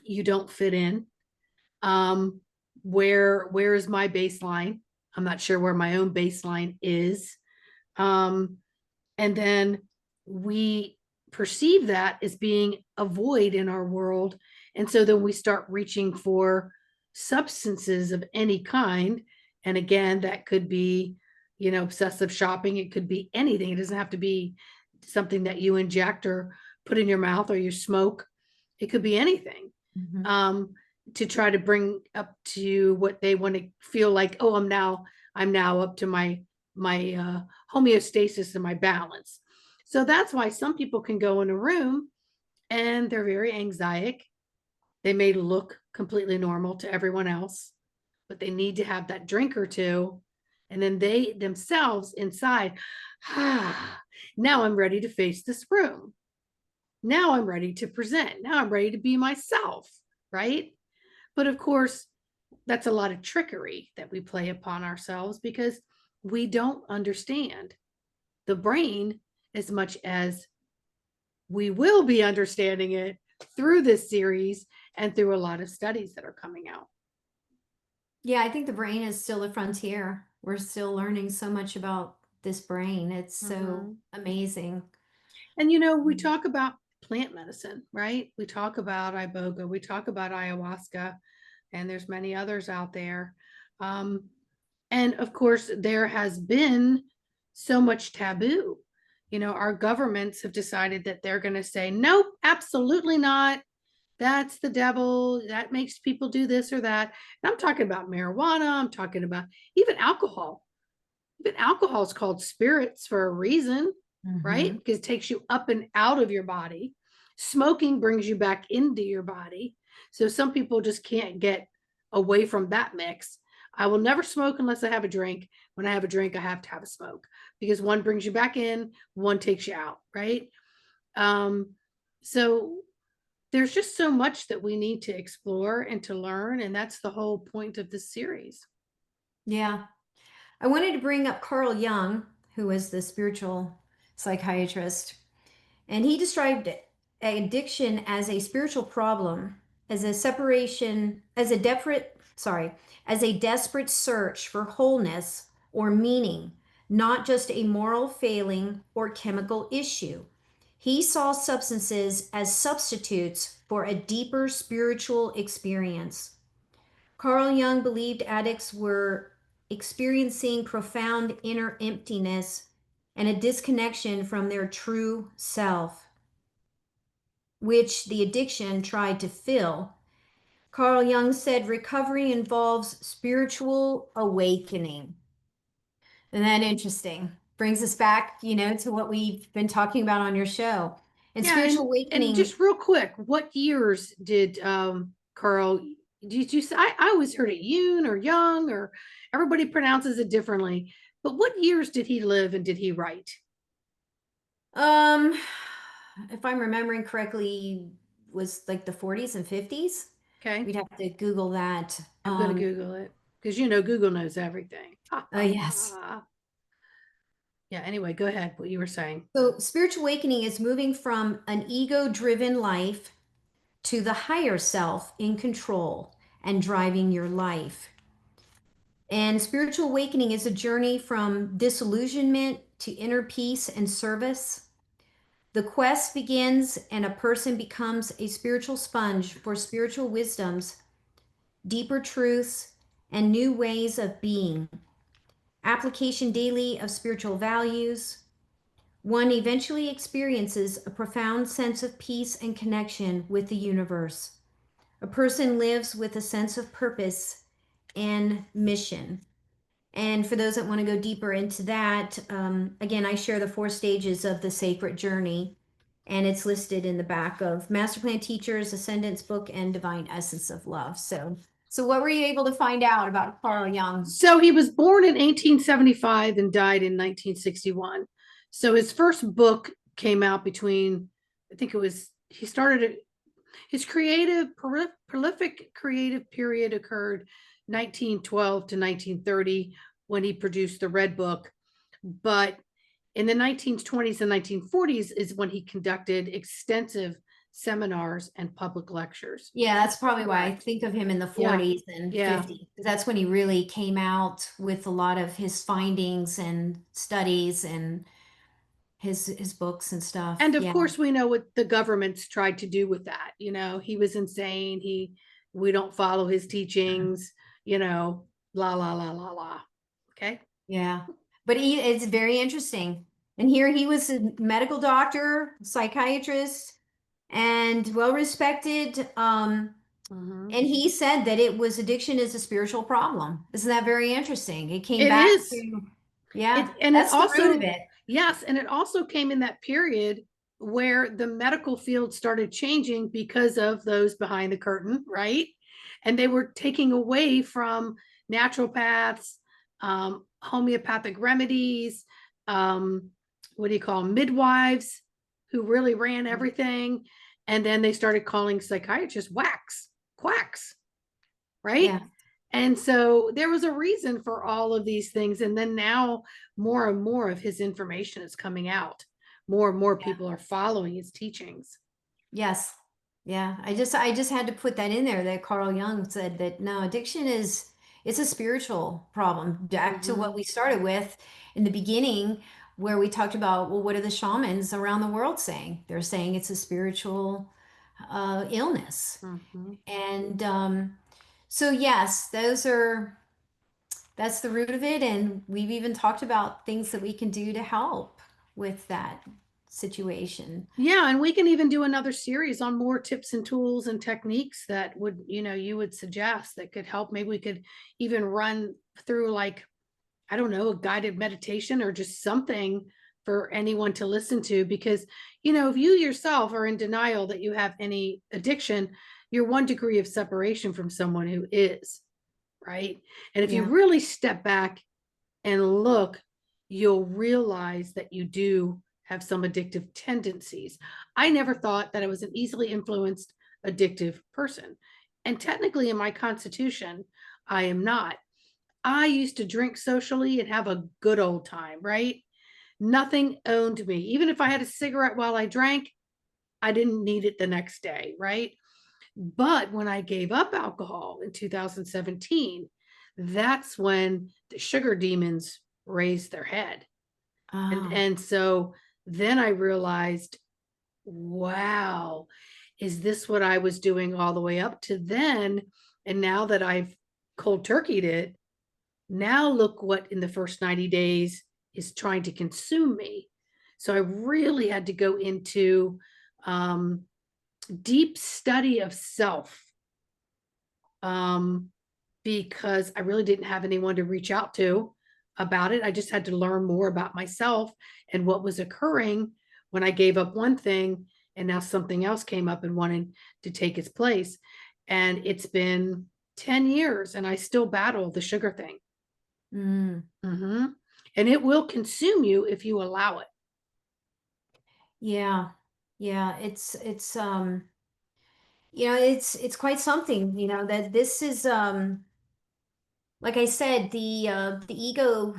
you don't fit in. Um, where is my baseline? I'm not sure where my own baseline is. Um, and then we perceive that as being a void in our world. And so then we start reaching for substances of any kind. And again, that could be, obsessive shopping. It could be anything. It doesn't have to be something that you inject or put in your mouth or you smoke. It could be anything. Mm-hmm. Um, to try to bring up to what they want to feel like, oh, I'm now up to my homeostasis and my balance. So that's why some people can go in a room and they're very anxiety. They may look completely normal to everyone else, but they need to have that drink or two. And then they themselves inside, now I'm ready to face this room. Now I'm ready to present. Now I'm ready to be myself. Right. But of course, that's a lot of trickery that we play upon ourselves because we don't understand the brain as much as we will be understanding it through this series and through a lot of studies that are coming out. Yeah, I think the brain is still the frontier. We're still learning so much about this brain. It's so Mhm. amazing. And we Mm. talk about plant medicine, right? We talk about iboga, we talk about ayahuasca, and there's many others out there. Um, and of course, there has been so much taboo. Our governments have decided that they're going to say, nope, absolutely not. That's the devil. That makes people do this or that. And I'm talking about marijuana. I'm talking about even alcohol. Even alcohol is called spirits for a reason, right? Mhm. Because it takes you up and out of your body. Smoking brings you back into your body. So some people just can't get away from that mix. I will never smoke unless I have a drink. When I have a drink, I have to have a smoke because one brings you back in, one takes you out, right? Um, so there's just so much that we need to explore and to learn. And that's the whole point of this series. Yeah. I wanted to bring up Carl Jung, who was the spiritual psychiatrist, and he described addiction as a spiritual problem, as a separation, as a desperate search for wholeness or meaning, not just a moral failing or chemical issue. He saw substances as substitutes for a deeper spiritual experience. Carl Jung believed addicts were experiencing profound inner emptiness and a disconnection from their true self, which the addiction tried to fill. Carl Jung said recovery involves spiritual awakening. Isn't that interesting? Brings us back, to what we've been talking about on your show. And Yeah, spiritual and awakening. just real quick, what years did Carl? Did you say? I always heard it Yoon or Young or everybody pronounces it differently. But what years did he live and did he write? Um, if I'm remembering correctly, was like the 40s and 50s. Okay, We'd have to Google that. I'm going to Google it because Google knows everything. Ha Oh, ha yes. ha. Yeah. Anyway, go ahead. What you were saying. So, spiritual awakening is moving from an ego driven life to the higher self in control and driving your life. And spiritual awakening is a journey from disillusionment to inner peace and service. The quest begins, and a person becomes a spiritual sponge for spiritual wisdoms, deeper truths, and new ways of being. Application daily of spiritual values. One eventually experiences a profound sense of peace and connection with the universe. A person lives with a sense of purpose and mission. And for those that want to go deeper into that, again, I share the 4 stages of the sacred journey, and it's listed in the back of Master Plan Teachers, Ascendance Book, and Divine Essence of Love. So what were you able to find out about Carl Jung? So he was born in 1875 and died in 1961. So his first book came out between, I think it was, he started his prolific creative period occurred 1912 to 1930 when he produced the Red Book. But in the 1920s and 1940s is when he conducted extensive seminars and public lectures. Yeah, that's probably why I think of him in the Yeah. 40s and Yeah. 50s. That's when he really came out with a lot of his findings and studies and his books and stuff. And of Yeah. course, we know what the government's tried to do with that. He was insane. We don't follow his teachings, la, la, la, la, la. Okay. Yeah. But it's very interesting. And here he was a medical doctor, psychiatrist, and well respected. Mhm. And he said that it was addiction is a spiritual problem. Isn't that very interesting? It came It back is. to, yeah, It that's the root of also, it. yes, and it also came in that period where the medical field started changing because of those behind the curtain, right? And they were taking away from naturopaths, homeopathic remedies, what do you call them, midwives who really ran everything. And then they started calling psychiatrists whacks, quacks, right? Yeah. And so there was a reason for all of these things. And then now more and more of his information is coming out. More and more people are following his teachings. Yes. Yeah. I just had to put that in there that Carl Jung said that no, addiction is it's a spiritual problem. Back to what Mm-hmm. we started with in the beginning, where we talked about, well, what are the shamans around the world saying? They're saying it's a spiritual illness. Mm-hmm. And so yes, that's the root of it. And we've even talked about things that we can do to help with that situation. Yeah, and we can even do another series on more tips and tools and techniques that would, you would suggest that could help. Maybe we could even run through, like, I don't know, a guided meditation or just something for anyone to listen to. Because, if you yourself are in denial that you have any addiction, you're 1 degree of separation from someone who is, right? And if you Yeah. really step back and look, you'll realize that you do have some addictive tendencies. I never thought that I was an easily influenced addictive person. And technically, in my constitution, I am not. I used to drink socially and have a good old time, right? Nothing owned me. Even if I had a cigarette while I drank, I didn't need it the next day, right? But when I gave up alcohol in 2017, that's when the sugar demons raised their head. And Oh, and so then I realized, wow, is this what I was doing all the way up to then? And now that I've cold turkeyed it, now look what in the first 90 days is trying to consume me. So I really had to go into um, deep study of self, um, because I really didn't have anyone to reach out to about it. I just had to learn more about myself and what was occurring when I gave up one thing and now something else came up and wanted to take its place. And it's been 10 years and I still battle the sugar thing. mm, Mm-hmm. And it will consume you if you allow it. yeah. Yeah. It's quite something, that this is, like I said, the ego,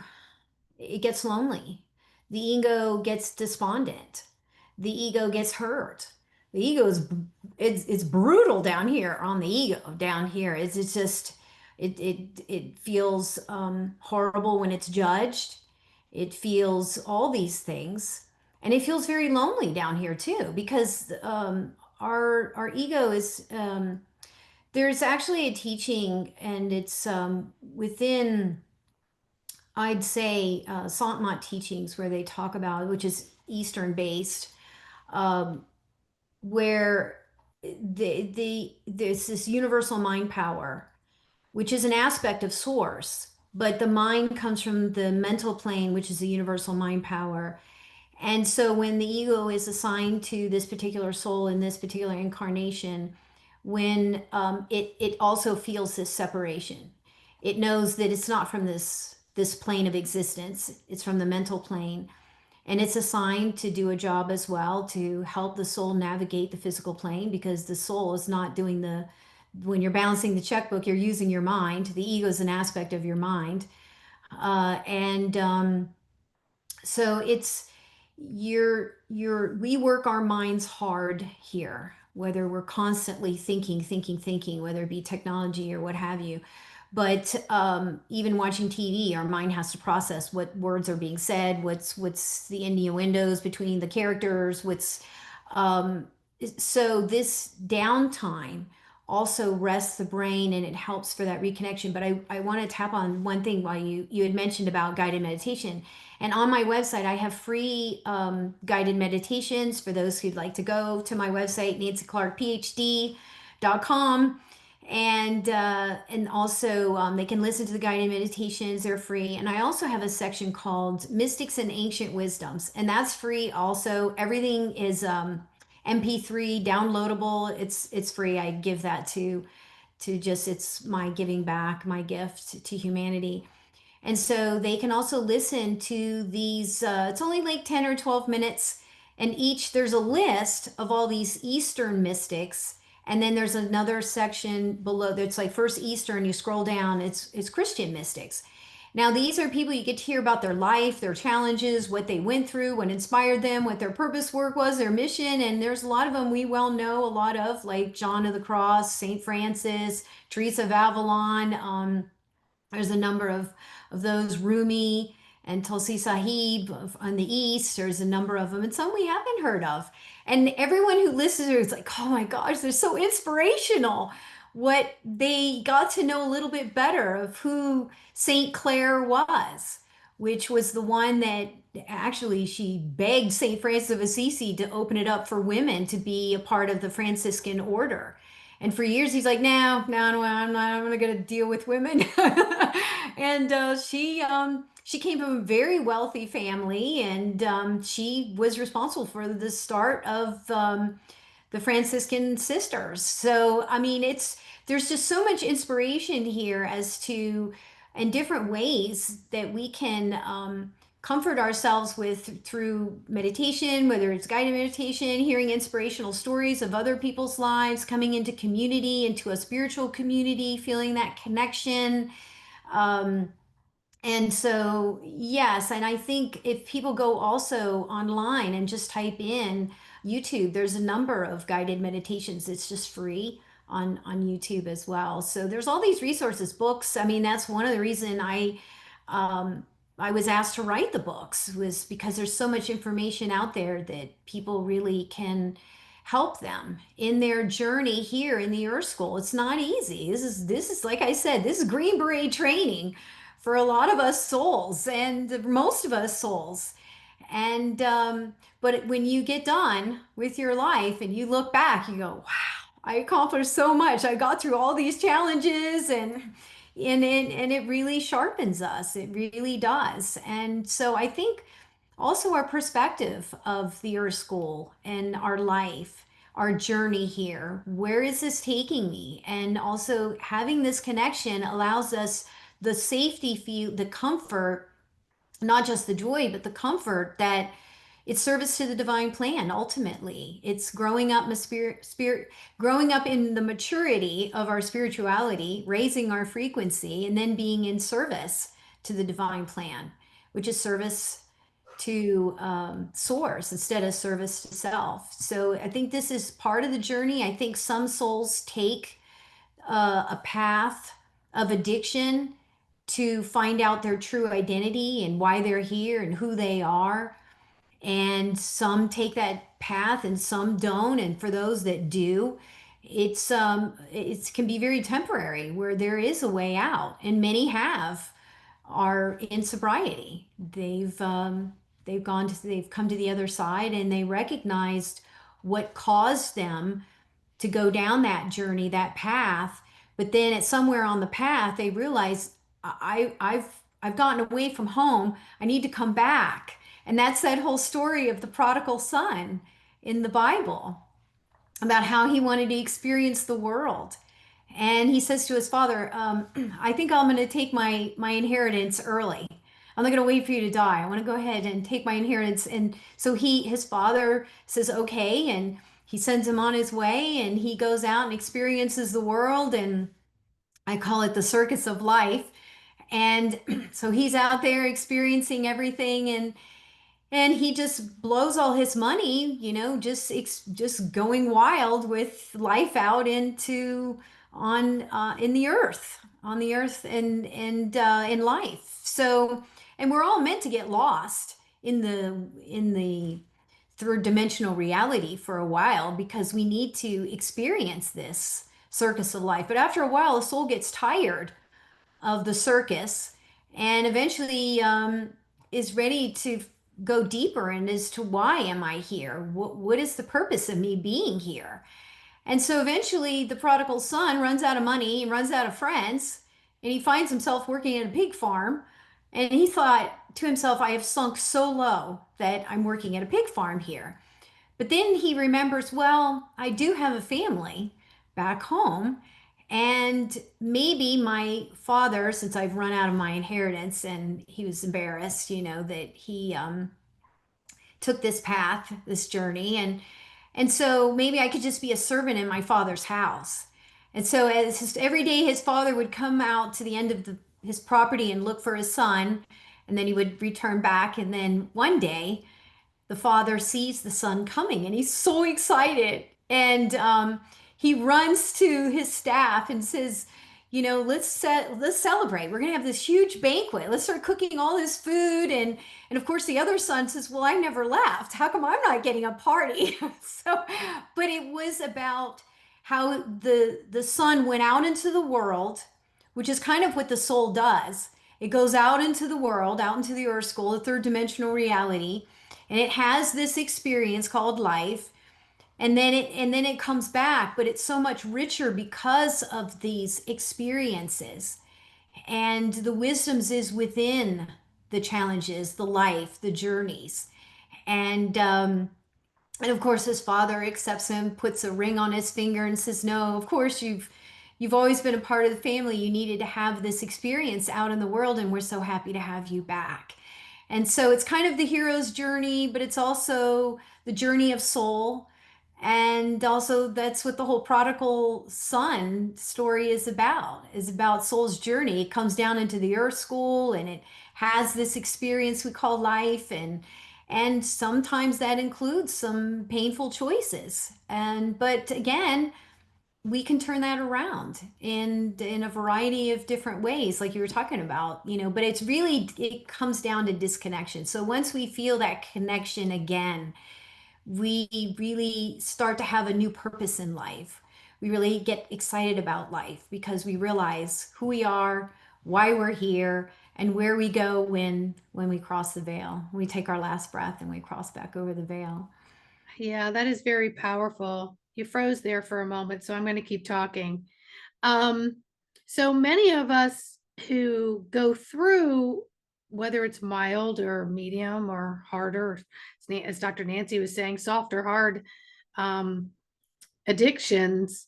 it gets lonely. The ego gets despondent. The ego gets hurt. The ego is it's brutal down here on the ego down here. It's just it feels horrible when it's judged. It feels all these things, and it feels very lonely down here too because our ego is there's actually a teaching, and it's within, I'd say, Sant teachings where they talk about, which is Eastern based, um, where there's this universal mind power, which is an aspect of source, but the mind comes from the mental plane, which is the universal mind power. And so when the ego is assigned to this particular soul in this particular incarnation, when it also feels this separation, it knows that it's not from this plane of existence, it's from the mental plane, and it's assigned to do a job as well to help the soul navigate the physical plane, because the soul is not doing the, when you're balancing the checkbook, you're using your mind. The ego is an aspect of your mind. And So it's, we work our minds hard here, whether we're constantly thinking, whether it be technology or what have you. But even watching TV, our mind has to process what words are being said, what's the innuendos between the characters, what's um, so this downtime also rests the brain, and it helps for that reconnection. But I want to tap on one thing while you had mentioned about guided meditation. And on my website, I have free guided meditations for those who'd like to go to my website, nancyclarkphd.com. And also they can listen to the guided meditations. They're free. And I also have a section called Mystics and Ancient Wisdoms, and that's free also. Everything is MP3 downloadable. It's free. I give that to just, it's my giving back, my gift to humanity. And so they can also listen to these, it's only like 10 or 12 minutes. And each, there's a list of all these Eastern mystics. And then there's another section below that's like first Eastern, you scroll down, it's Christian mystics. Now, these are people you get to hear about their life, their challenges, what they went through, what inspired them, what their purpose work was, their mission. And there's a lot of them we well know a lot of, like John of the Cross, St. Francis, Teresa of Avalon. There's a number of those, Rumi and Tulsi Sahib on the East. There's a number of them, and some we haven't heard of. And everyone who listens to it is like, oh my gosh, they're so inspirational. What they got to know a little bit better of who Saint Clare was, which was the one that actually she begged Saint Francis of Assisi to open it up for women to be a part of the Franciscan order. And for years, he's like, no, I'm not going to deal with women. And she came from a very wealthy family, and she was responsible for the start of the Franciscan sisters. So, I mean, there's just so much inspiration here as to, and different ways that we can comfort ourselves with through meditation, whether it's guided meditation, hearing inspirational stories of other people's lives, coming into community, into a spiritual community, feeling that connection. Um, and so, yes, and I think if people go also online and just type in YouTube, there's a number of guided meditations. It's just free on YouTube as well. So there's all these resources, books. I mean, that's one of the reason um, I was asked to write the books, was because there's so much information out there that people really can help them in their journey here in the Earth School. It's not easy. This is like I said, this is Green Beret training for a lot of us souls, and most of us souls. And but when you get done with your life and you look back, you go, wow, I accomplished so much. I got through all these challenges, and it really sharpens us. It really does. And so I think also our perspective of the Earth School and our life, our journey here. Where is this taking me? And also having this connection allows us the safety feel, the comfort, not just the joy, but the comfort that it's service to the divine plan. Ultimately, it's growing up in growing up in the maturity of our spirituality, raising our frequency, and then being in service to the divine plan, which is service to source instead of service to self. So I think this is part of the journey. I think some souls take a path of addiction to find out their true identity and why they're here and who they are. And some take that path and some don't. And for those that do, it can be very temporary, where there is a way out, and many are in sobriety. They've come to the other side, and they recognized what caused them to go down that journey, that path. But then at somewhere on the path, they realize I've gotten away from home. I need to come back. And that's that whole story of the prodigal son in the Bible about how he wanted to experience the world. And he says to his father, I think I'm going to take my inheritance early. I'm not going to wait for you to die. I want to go ahead and take my inheritance. And so his father says, okay. And he sends him on his way, and he goes out and experiences the world. And I call it the circus of life. And so he's out there experiencing everything. And he just blows all his money, just going wild with life out into on in the earth, on the earth, and in life. So, and we're all meant to get lost in the third dimensional reality for a while, because we need to experience this circus of life. But after a while, the soul gets tired of the circus, and eventually is ready to go deeper and as to why am I here? What is the purpose of me being here? And so eventually the prodigal son runs out of money and runs out of friends, and he finds himself working at a pig farm. And he thought to himself, I have sunk so low that I'm working at a pig farm here. But then he remembers, well, I do have a family back home. And maybe my father, since I've run out of my inheritance, and he was embarrassed, that he took this path, this journey. And so maybe I could just be a servant in my father's house. And so every day his father would come out to the end of his property and look for his son, and then he would return back. And then one day, the father sees the son coming, and he's so excited. And he runs to his staff and says, let's celebrate. We're gonna have this huge banquet. Let's start cooking all this food. And of course the other son says, well, I never left. How come I'm not getting a party? So, but it was about how the son went out into the world, which is kind of what the soul does. It goes out into the world, out into the earth school, the third dimensional reality, and it has this experience called life. And then it comes back, but it's so much richer because of these experiences. And the wisdoms is within the challenges, the life, the journeys. And of course his father accepts him, puts a ring on his finger, and says, no, of course you've always been a part of the family. You needed to have this experience out in the world, and we're so happy to have you back. And so it's kind of the hero's journey, but it's also the journey of soul. And also that's what the whole prodigal son story is about soul's journey. It comes down into the earth school, and it has this experience we call life. And sometimes that includes some painful choices. But again, we can turn that around in a variety of different ways, like you were talking about, but it comes down to disconnection. So once we feel that connection again, we really start to have a new purpose in life. We really get excited about life because we realize who we are, why we're here, and where we go when we cross the veil. We take our last breath and we cross back over the veil. Yeah, that is very powerful. You froze there for a moment, so I'm going to keep talking. Um, so many of us who go through, whether it's mild or medium or harder, as Dr. Nancy was saying, soft or hard um, addictions,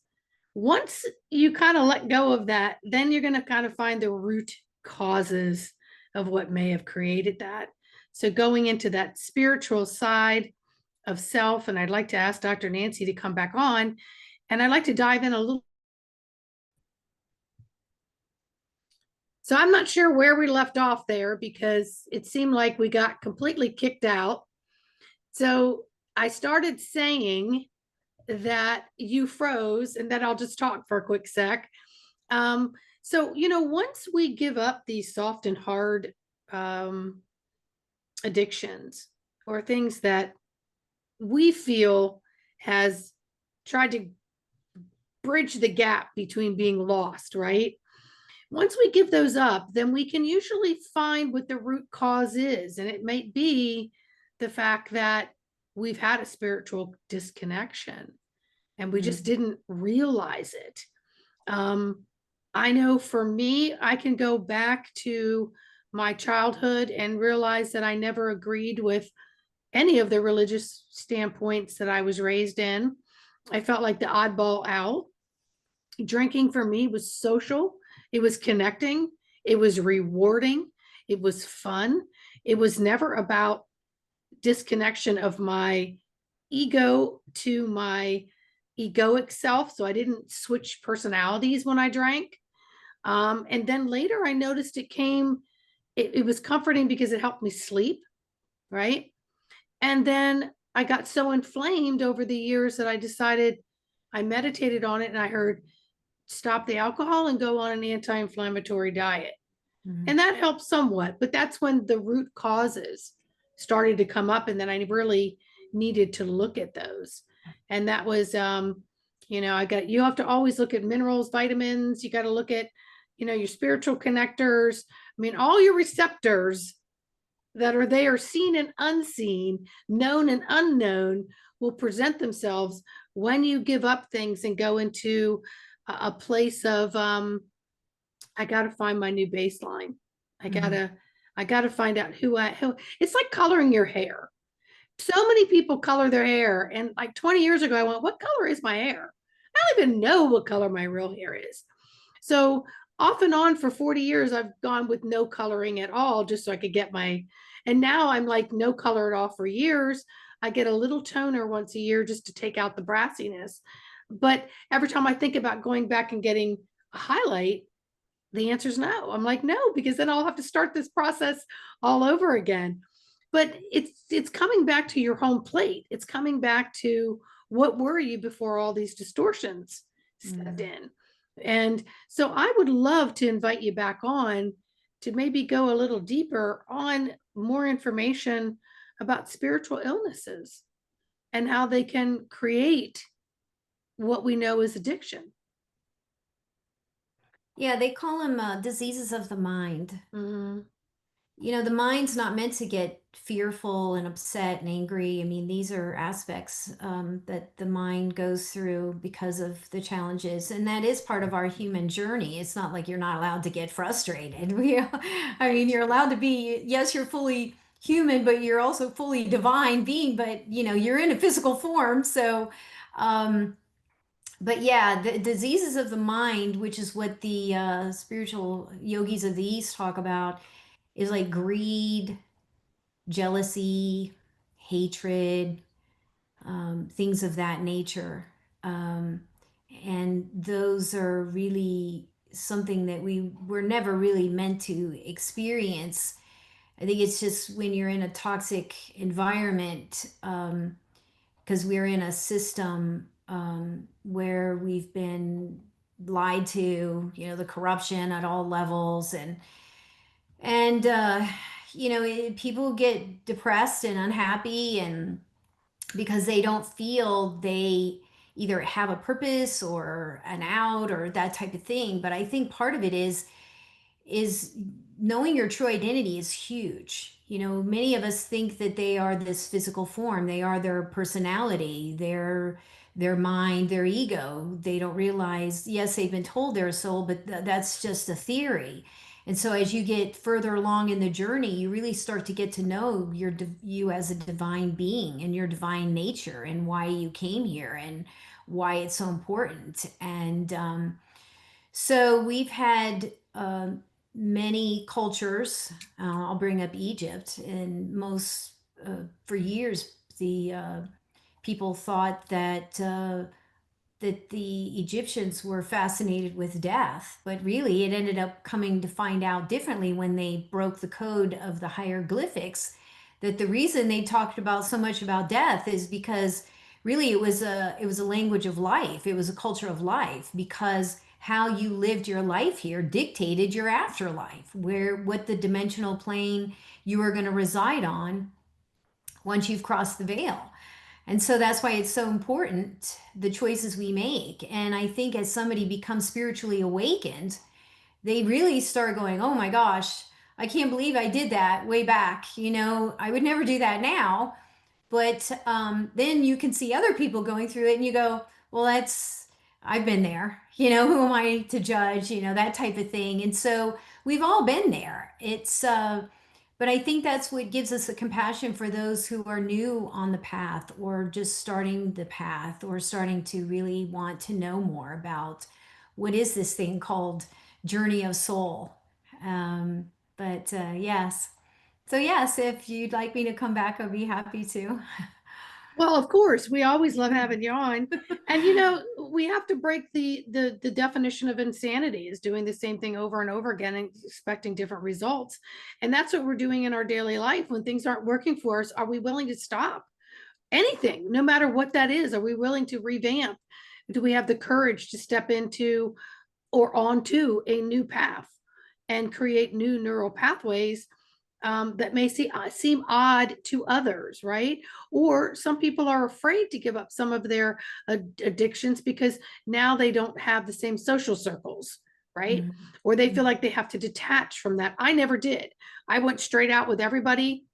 once you kind of let go of that, then you're going to kind of find the root causes of what may have created that. So going into that spiritual side of self, and I'd like to ask Dr. Nancy to come back on, and I'd like to dive in a little. So I'm not sure where we left off there because it seemed like we got completely kicked out. So I started saying that you froze, and then I'll just talk for a quick sec. So, once we give up these soft and hard addictions or things that we feel has tried to bridge the gap between being lost, right? Once we give those up, then we can usually find what the root cause is. And it might be the fact that we've had a spiritual disconnection. and we just Mm. didn't realize it. Um, I know for me, I can go back to my childhood and realize that I never agreed with any of the religious standpoints that I was raised in. I felt like the oddball out. Drinking for me was social, it was connecting, it was rewarding, it was fun. It was never about disconnection of my ego to my egoic self. So I didn't switch personalities when I drank. And then later I noticed it was comforting because it helped me sleep, right? And then I got so inflamed over the years that I decided I meditated on it and I heard stop the alcohol and go on an anti inflammatory diet. Mhm. And that helped somewhat, but that's when the root causes started to come up. And then I really needed to look at those. And that was, you have to always look at minerals, vitamins, you got to look at, your spiritual connectors. I mean, all your receptors that are there, seen and unseen, known and unknown, will present themselves when you give up things and go into a place of I got to find my new baseline. I Mhm. gotta I gotta find out who. It's like coloring your hair. So many people color their hair, and like 20 years ago, I went, "What color is my hair?" I don't even know what color my real hair is. So off and on for 40 years, I've gone with no coloring at all, just so I could get my. And now I'm like no color at all for years. I get a little toner once a year just to take out the brassiness. But every time I think about going back and getting a highlight, the answer is no. I'm like, no, because then I'll have to start this process all over again. But it's coming back to your home plate. It's coming back to what were you before all these distortions stepped Mhm. in. And so I would love to invite you back on to maybe go a little deeper on more information about spiritual illnesses and how they can create what we know as addiction. Yeah, they call them diseases of the mind. Mhm. The mind's not meant to get fearful and upset and angry. I mean, these are aspects that the mind goes through because of the challenges, and that is part of our human journey. It's not like you're not allowed to get frustrated. I mean, Right. you're allowed to be. Yes, you're fully human, but you're also fully divine being. But you're in a physical form, so. But yeah, the diseases of the mind, which is what the spiritual yogis of the East talk about, is like greed, jealousy, hatred, things of that nature. Um, and those are really something that we were never really meant to experience. I think it's just when you're in a toxic environment, because we're in a system where we've been lied to, the corruption at all levels, and people get depressed and unhappy, and because they don't feel they either have a purpose or an out or that type of thing. But I think part of it is knowing your true identity is huge. Many of us think that they are this physical form. They are their personality, their mind, their ego. They don't realize, yes, they've been told they're a soul, but that's just a theory. And so as you get further along in the journey, you really start to get to know you as a divine being and your divine nature and why you came here and why it's so important. And so we've had many cultures. I'll bring up Egypt, and for years the people thought that the Egyptians were fascinated with death, but really it ended up coming to find out differently when they broke the code of the hieroglyphics, that the reason they talked about so much about death is because really it was a language of life. It was a culture of life, because how you lived your life here dictated your afterlife, where what the dimensional plane you are going to reside on once you've crossed the veil. And so that's why it's so important, the choices we make. And I think as somebody becomes spiritually awakened, they really start going, oh my gosh, I can't believe I did that way back. I would never do that now. But then you can see other people going through it and you go, well, I've been there. Who am I to judge, that type of thing. And so we've all been there. But I think that's what gives us a compassion for those who are new on the path or just starting the path or starting to really want to know more about what is this thing called journey of soul. But yes. So, yes, if you'd like me to come back, I'd be happy to. Well, of course, we always love having you on. And we have to break the definition of insanity is doing the same thing over and over again and expecting different results. And that's what we're doing in our daily life. When things aren't working for us, are we willing to stop? Anything, no matter what that is, are we willing to revamp? Do we have the courage to step into or onto a new path and create new neural pathways that may seem odd to others, right? Or some people are afraid to give up some of their addictions because now they don't have the same social circles, right? Mhm. Or they feel like they have to detach from that. I never did. I went straight out with everybody,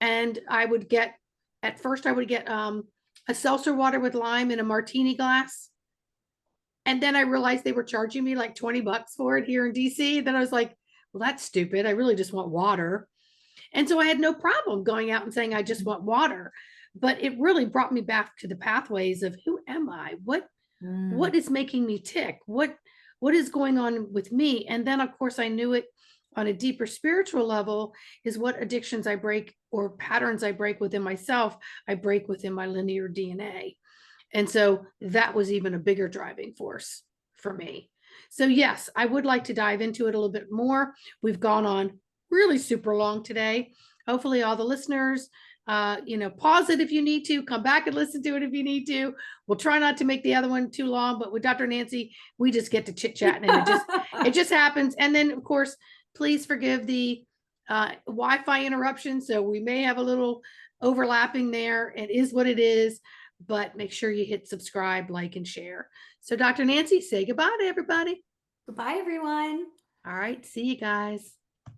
and at first, I would get a seltzer water with lime in a martini glass. And then I realized they were charging me like $20 for it here in DC. Then I was like, well, that's stupid. I really just want water. And so I had no problem going out and saying, I just want water. But it really brought me back to the pathways of who am I? What Mm. is making me tick? What is going on with me? And then of course I knew it on a deeper spiritual level is what addictions I break or patterns I break within myself, I break within my linear DNA. And so that was even a bigger driving force for me. So, yes, I would like to dive into it a little bit more. We've gone on really super long today. Hopefully, all the listeners, pause it if you need to, come back and listen to it if you need to. We'll try not to make the other one too long, but with Dr. Nancy, we just get to chit chatting and it just happens. And then, of course, please forgive the Wi-Fi interruption. So we may have a little overlapping there. It is what it is, but make sure you hit subscribe, like, and share. So, Dr. Nancy, say goodbye to everybody. Goodbye, everyone. All right. See you guys.